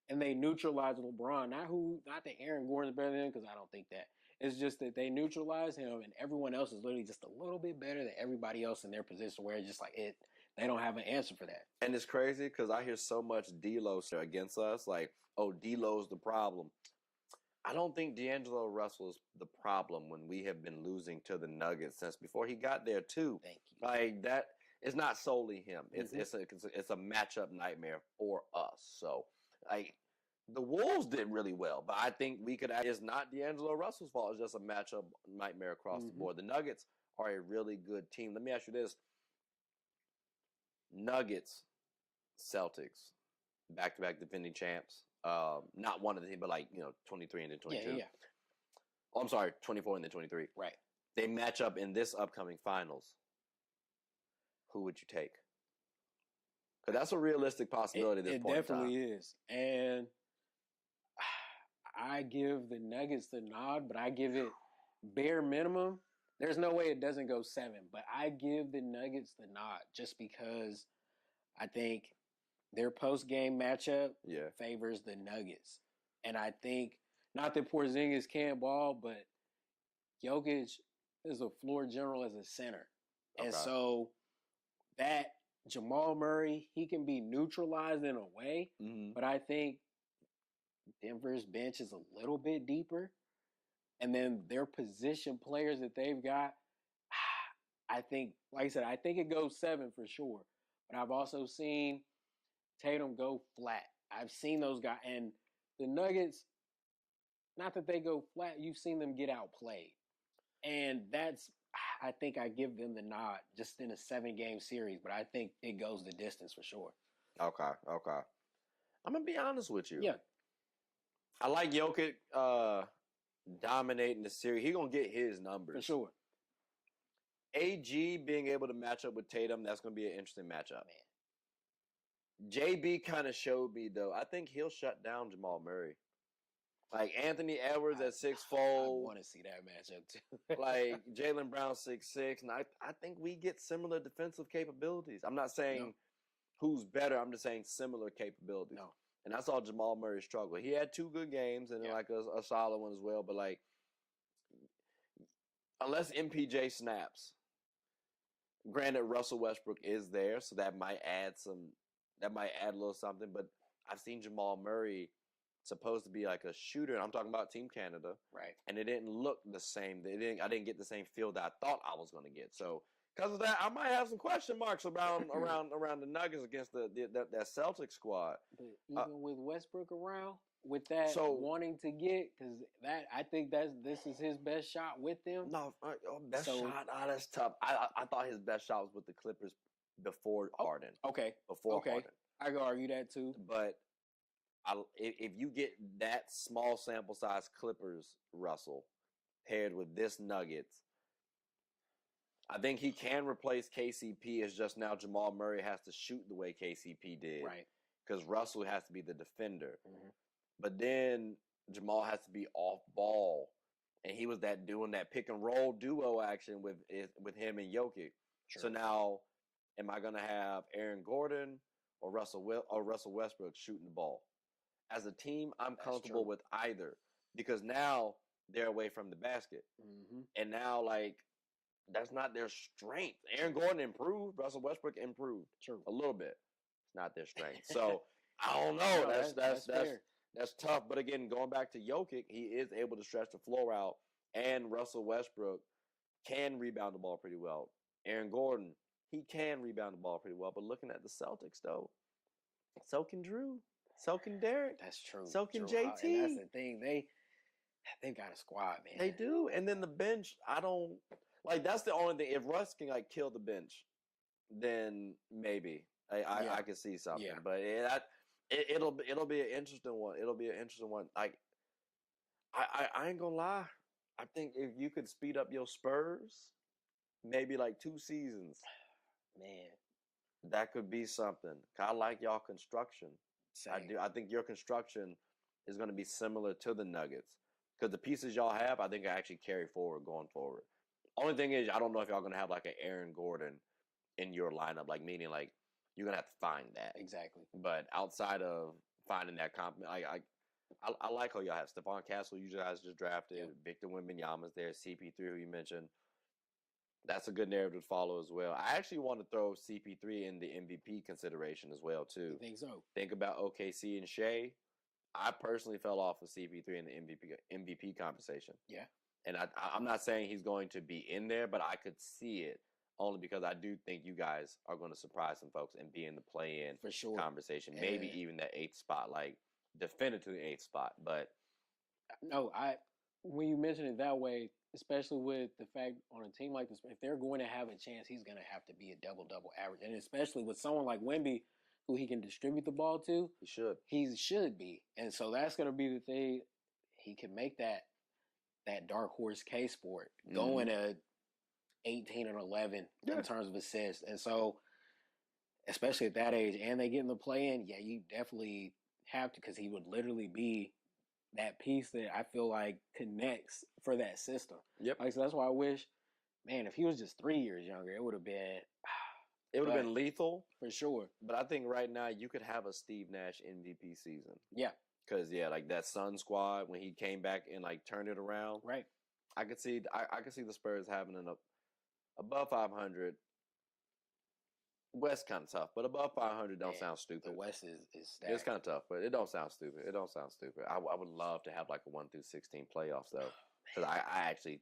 [SPEAKER 2] and they neutralize LeBron. Not that Aaron Gordon's better than him, because I don't think that. It's just that they neutralize him, and everyone else is literally just a little bit better than everybody else in their position, where it's just like they don't have an answer for that.
[SPEAKER 1] And it's crazy because I hear so much D'Lo against us, like, oh, D'Lo's the problem. I don't think D'Angelo Russell is the problem when we have been losing to the Nuggets since before he got there too.
[SPEAKER 2] Thank you.
[SPEAKER 1] Like that, it's not solely him. It's a matchup nightmare for us. So, like. The Wolves did really well, but I think it's not D'Angelo Russell's fault. It's just a matchup nightmare across the board. The Nuggets are a really good team. Let me ask you this. Nuggets, Celtics, back-to-back defending champs. Not one of the teams, but 23 and then 22.
[SPEAKER 2] Yeah.
[SPEAKER 1] Oh, I'm sorry, 24 and then 23.
[SPEAKER 2] Right.
[SPEAKER 1] They match up in this upcoming finals. Who would you take? Because that's a realistic possibility at this point in time.
[SPEAKER 2] It definitely is. And I give the Nuggets the nod, but I give it bare minimum. There's no way it doesn't go 7, but I give the Nuggets the nod just because I think their post-game matchup favors the Nuggets. And I think, not that Porzingis can't ball, but Jokic is a floor general as a center. Okay. And so that Jamal Murray, he can be neutralized in a way, but I think Denver's bench is a little bit deeper. And then their position players that they've got, I think, like I said, I think it goes 7 for sure. But I've also seen Tatum go flat. I've seen those guys. And the Nuggets, not that they go flat, you've seen them get outplayed. And that's, I think I give them the nod just in a 7-game series, but I think it goes the distance for sure.
[SPEAKER 1] Okay. I'm going to be honest with you.
[SPEAKER 2] Yeah.
[SPEAKER 1] I like Jokic dominating the series. He's going to get his numbers.
[SPEAKER 2] For sure.
[SPEAKER 1] AG being able to match up with Tatum, that's going to be an interesting matchup. Man. JB kind of showed me, though. I think he'll shut down Jamal Murray. Like Anthony Edwards at 6'4".
[SPEAKER 2] I want to see that matchup too.
[SPEAKER 1] Like Jaylen Brown 6'6", and I think we get similar defensive capabilities. I'm not saying who's better. I'm just saying similar capabilities.
[SPEAKER 2] No.
[SPEAKER 1] And I saw Jamal Murray struggle. He had 2 good games and like a solid one as well. But like, unless MPJ snaps, granted Russell Westbrook is there, so that might add a little something. But I've seen Jamal Murray supposed to be like a shooter, and I'm talking about Team Canada,
[SPEAKER 2] right?
[SPEAKER 1] And it didn't look the same. I didn't get the same feel that I thought I was going to get. So because of that, I might have some question marks around the Nuggets against that Celtics squad.
[SPEAKER 2] But even with Westbrook around, with that wanting to get, because I think this is his best shot with them.
[SPEAKER 1] No, best shot. That's tough. I thought his best shot was with the Clippers before Harden.
[SPEAKER 2] Okay,
[SPEAKER 1] before Harden.
[SPEAKER 2] I can argue that too.
[SPEAKER 1] But if you get that small sample size Clippers, Russell, paired with this Nuggets, I think he can replace KCP. It's just now Jamal Murray has to shoot the way KCP did.
[SPEAKER 2] Right.
[SPEAKER 1] Because Russell has to be the defender.
[SPEAKER 2] Mm-hmm.
[SPEAKER 1] But then Jamal has to be off ball. And he was doing that pick and roll duo action with him and Jokic.
[SPEAKER 2] Sure.
[SPEAKER 1] So now, am I going to have Aaron Gordon or Russell Westbrook shooting the ball? As a team, I'm comfortable with either, because now they're away from the basket.
[SPEAKER 2] Mm-hmm.
[SPEAKER 1] And now, like, that's not their strength. Aaron Gordon improved. Russell Westbrook improved.
[SPEAKER 2] True.
[SPEAKER 1] A little bit. It's not their strength. So, I don't know. That's tough. But again, going back to Jokic, he is able to stretch the floor out, and Russell Westbrook can rebound the ball pretty well. Aaron Gordon, he can rebound the ball pretty well. But looking at the Celtics, though, so can Drew. So can Derek.
[SPEAKER 2] That's true.
[SPEAKER 1] So can JT.
[SPEAKER 2] And that's the thing. They've got a squad, man.
[SPEAKER 1] They do. And then the bench, I don't like. That's the only thing. If Russ can like kill the bench, then maybe I can see something.
[SPEAKER 2] Yeah.
[SPEAKER 1] But it'll be an interesting one. It'll be an interesting one. Like I ain't gonna lie. I think if you could speed up your Spurs, maybe like 2 seasons,
[SPEAKER 2] man,
[SPEAKER 1] that could be something. I like y'all construction.
[SPEAKER 2] Same.
[SPEAKER 1] I do. I think your construction is going to be similar to the Nuggets, because the pieces y'all have, I think, actually carry forward going forward. Only thing is, I don't know if y'all going to have like an Aaron Gordon in your lineup, like meaning like you're going to have to find that.
[SPEAKER 2] Exactly.
[SPEAKER 1] But outside of finding that I like how y'all have Stephon Castle. You guys just drafted.
[SPEAKER 2] Yep.
[SPEAKER 1] Victor Wembanyama's there. CP3, who you mentioned. That's a good narrative to follow as well. I actually want to throw CP3 in the MVP consideration as well, too.
[SPEAKER 2] You think so?
[SPEAKER 1] Think about OKC and Shea. I personally fell off of CP3 in the MVP conversation.
[SPEAKER 2] Yeah.
[SPEAKER 1] And I'm not saying he's going to be in there, but I could see it only because I do think you guys are going to surprise some folks and be in the play-in
[SPEAKER 2] for sure
[SPEAKER 1] conversation. Maybe even that 8th spot, like definitively 8th spot. But
[SPEAKER 2] no, when you mention it that way, especially with the fact on a team like this, if they're going to have a chance, he's going to have to be a double-double average. And especially with someone like Wemby, who he can distribute the ball to.
[SPEAKER 1] He should.
[SPEAKER 2] He should be. And so that's going to be the thing. He can make that dark horse case for it, going at 18 and 11 in terms of assists. And so, especially at that age, and they get in the play-in, you definitely have to, because he would literally be that piece that I feel like connects for that system.
[SPEAKER 1] Yep.
[SPEAKER 2] Like, so that's why I wish, man, if he was just 3 years younger, it would have been...
[SPEAKER 1] It would have been lethal.
[SPEAKER 2] For sure.
[SPEAKER 1] But I think right now you could have a Steve Nash MVP season.
[SPEAKER 2] Yeah.
[SPEAKER 1] Because, like that Sun squad, when he came back and like turned it around.
[SPEAKER 2] Right.
[SPEAKER 1] I could see the Spurs having an above 500. West kind of tough, but above 500 don't sound stupid.
[SPEAKER 2] The West is
[SPEAKER 1] it's kind of tough, but it don't sound stupid. I would love to have like a 1 through 16 playoffs though, because I actually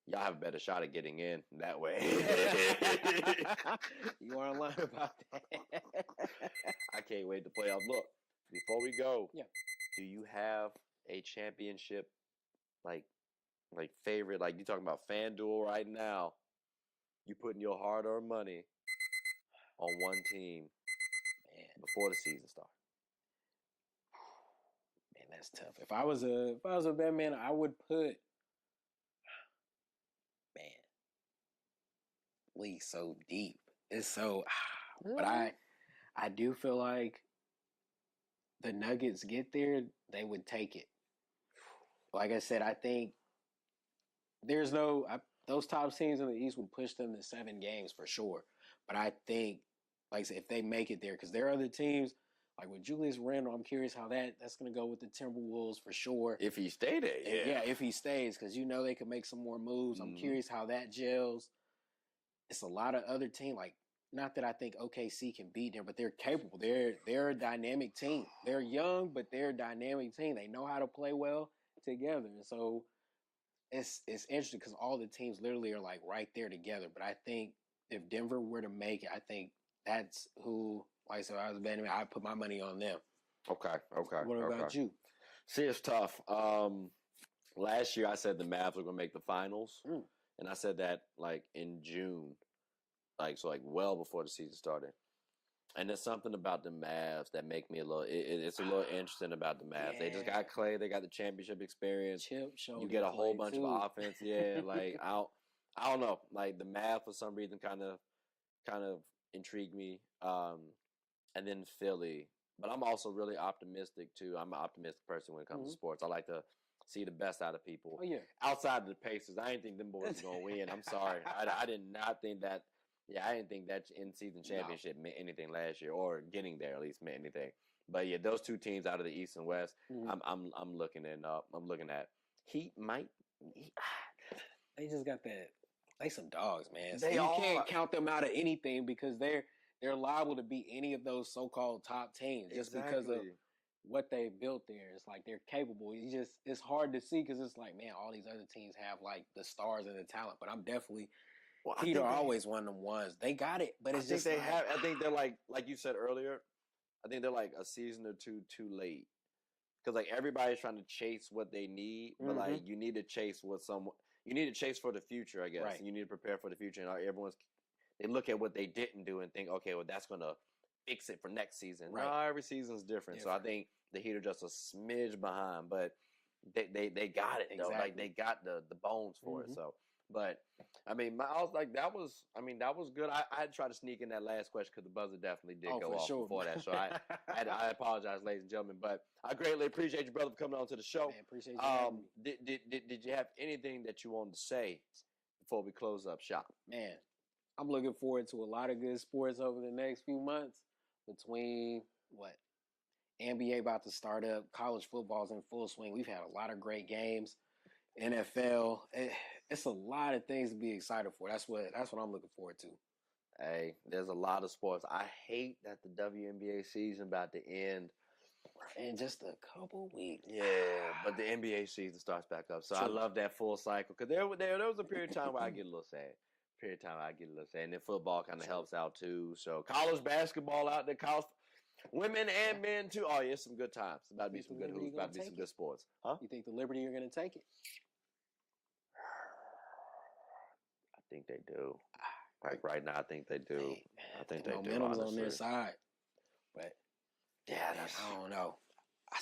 [SPEAKER 1] y'all have a better shot at getting in that way.
[SPEAKER 2] You want to learn about that?
[SPEAKER 1] I can't wait to play out. Look, before we go,
[SPEAKER 2] do
[SPEAKER 1] you have a championship like favorite? Like you talking about FanDuel right now? You putting your hard-earned money on one team, man, before the season starts.
[SPEAKER 2] Man, that's tough. If I was a Batman, I would put, man, league so deep. It's so, but I do feel like the Nuggets get there, they would take it. like I said, I think those top teams in the East would push them to 7 games for sure. But I think, like I said, if they make it there, because there are other teams, like with Julius Randle, I'm curious how that's going to go with the Timberwolves for sure.
[SPEAKER 1] If he stayed there, yeah.
[SPEAKER 2] Yeah, if he stays, because they could make some more moves. I'm curious how that gels. It's a lot of other teams, like, not that I think OKC can beat them, but they're capable. They're a dynamic team. They're young, but they're a dynamic team. They know how to play well together. And so it's interesting because all the teams literally are like right there together. But I think if Denver were to make it, I think that's who, like I said, I was betting, I'd put my money on them.
[SPEAKER 1] Okay.
[SPEAKER 2] What about you?
[SPEAKER 1] See, it's tough. Last year I said the Mavs were going to make the finals. And I said that like in June. So well before the season started. And there's something about the Mavs that make me it's a little interesting about the Mavs. Yeah. They just got Clay. They got the championship experience. You get a whole bunch of offense. Yeah, like I don't know. Like the Mavs for some reason kind of intrigued me. And then Philly. But I'm also really optimistic too. I'm an optimistic person when it comes to sports. I like to see the best out of people.
[SPEAKER 2] Oh, yeah.
[SPEAKER 1] Outside of the Pacers, I didn't think them boys were going to win. I'm sorry. I did not think that. Yeah, I didn't think that in-season championship meant anything last year, or getting there at least meant anything. But yeah, those two teams out of the East and West, I'm looking at. Heat might.
[SPEAKER 2] They just got that. They some dogs, man.
[SPEAKER 1] So
[SPEAKER 2] you can't count them out of anything because they're liable to beat any of those so-called top teams just because of what they built there. It's like they're capable. It's hard to see because it's like, man, all these other teams have like the stars and the talent, but I'm definitely. Heat are always one of them ones. They got it, but it's just
[SPEAKER 1] they have. I think they're like you said earlier. I think they're like a season or two too late because like everybody's trying to chase what they need, but like you need to chase you need to chase for the future, I guess.
[SPEAKER 2] Right.
[SPEAKER 1] And you need to prepare for the future. And they look at what they didn't do and think, okay, well that's gonna fix it for next season.
[SPEAKER 2] Right.
[SPEAKER 1] No, every season's different. So I think the Heat are just a smidge behind, but they got it though. Like they got the bones for it. So. But I mean, I was like, that was good. I had to try to sneak in that last question because the buzzer definitely did go off before that. So I apologize, ladies and gentlemen. But I greatly appreciate you, brother, for coming on to the show.
[SPEAKER 2] Man, appreciate you having me.
[SPEAKER 1] Did you have anything that you wanted to say before we close up shop?
[SPEAKER 2] Man, I'm looking forward to a lot of good sports over the next few months. Between NBA about to start up, college football's in full swing. We've had a lot of great games. NFL, it's a lot of things to be excited for. That's what I'm looking forward to.
[SPEAKER 1] Hey, there's a lot of sports. I hate that the WNBA season about to end
[SPEAKER 2] in just a couple weeks.
[SPEAKER 1] Yeah, but the NBA season starts back up, so I love that full cycle. Because there was a period of time where I get a little sad. And then football kind of helps out too. So college basketball out there, college women and men too. Oh yeah, it's some good times. It's about to be some good hoops. About to be some good sports. Huh?
[SPEAKER 2] You think the Liberty are going to take it?
[SPEAKER 1] I think they do. Like right now, I think they do.
[SPEAKER 2] Man,
[SPEAKER 1] I think they do.
[SPEAKER 2] Momentum's on their side, but
[SPEAKER 1] yeah,
[SPEAKER 2] I don't know.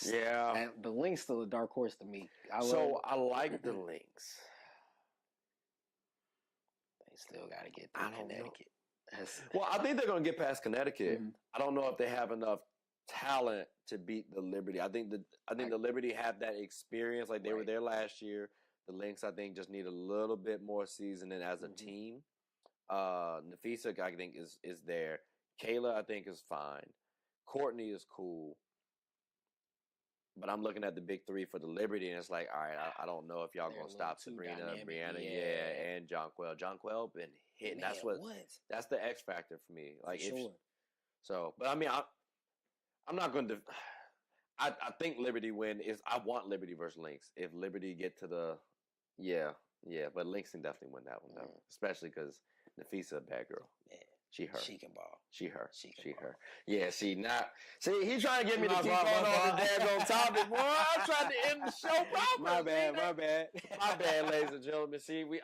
[SPEAKER 1] Yeah,
[SPEAKER 2] the Lynx still a dark horse to me.
[SPEAKER 1] I like the Lynx.
[SPEAKER 2] They still got to get through Connecticut.
[SPEAKER 1] Well, I think they're going to get past Connecticut. Mm-hmm. I don't know if they have enough talent to beat the Liberty. I think the Liberty have that experience. Like they were there last year. The Lynx, I think, just need a little bit more seasoning as a team. Nafisa, I think, is there. Kayla, I think, is fine. Courtney is cool. But I'm looking at the big three for the Liberty, and it's like, all right, I don't know if y'all going to stop Sabrina, Brianna, and Jonquel. Jonquel been hitting. Man, that's the X factor for me. Like, but I mean, I'm not going to. I think Liberty win is. I want Liberty versus Lynx. If Liberty get to the, but Lynx can definitely win that one though, especially because Nafisa a bad girl.
[SPEAKER 2] Yeah.
[SPEAKER 1] She her.
[SPEAKER 2] She can ball.
[SPEAKER 1] She her. Yeah, he's trying to get me to keep on the daggone topic. Boy, I'm trying to end the show properly.
[SPEAKER 2] My bad.
[SPEAKER 1] My bad, ladies and gentlemen. See, we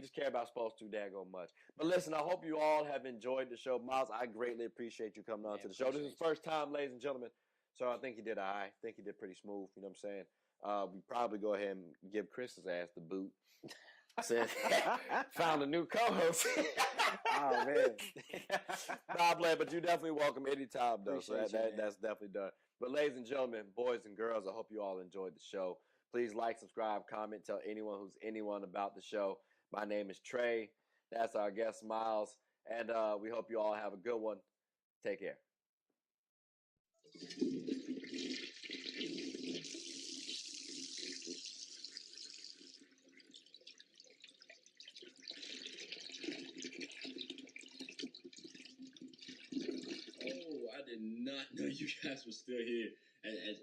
[SPEAKER 1] just care about sports too daggone much. But listen, I hope you all have enjoyed the show. Miles, I greatly appreciate you coming on to the show. This is the first time, ladies and gentlemen. So I think he did all right. I think he did pretty smooth. You know what I'm saying? We probably go ahead and give Chris's ass the boot. Said, found a new co-host.
[SPEAKER 2] Oh, man.
[SPEAKER 1] Nah, but you're definitely welcome anytime, though.
[SPEAKER 2] Appreciate
[SPEAKER 1] that's definitely done. But ladies and gentlemen, boys and girls, I hope you all enjoyed the show. Please like, subscribe, comment, tell anyone who's anyone about the show. My name is Trey. That's our guest, Miles. And we hope you all have a good one. Take care.
[SPEAKER 6] I did not know you guys were still here.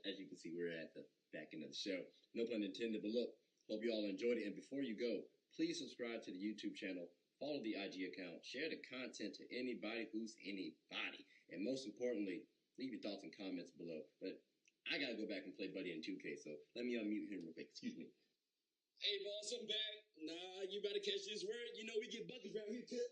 [SPEAKER 6] As you can see, we're at the back end of the show. No pun intended, but look, hope you all enjoyed it. And before you go, please subscribe to the YouTube channel, follow the IG account, share the content to anybody who's anybody. And most importantly, leave your thoughts and comments below. But I got to go back and play Buddy in 2K, so let me unmute him real quick. Excuse me. Hey, boss, I'm back. Nah, you better catch this word. You know we get buckets around here, too.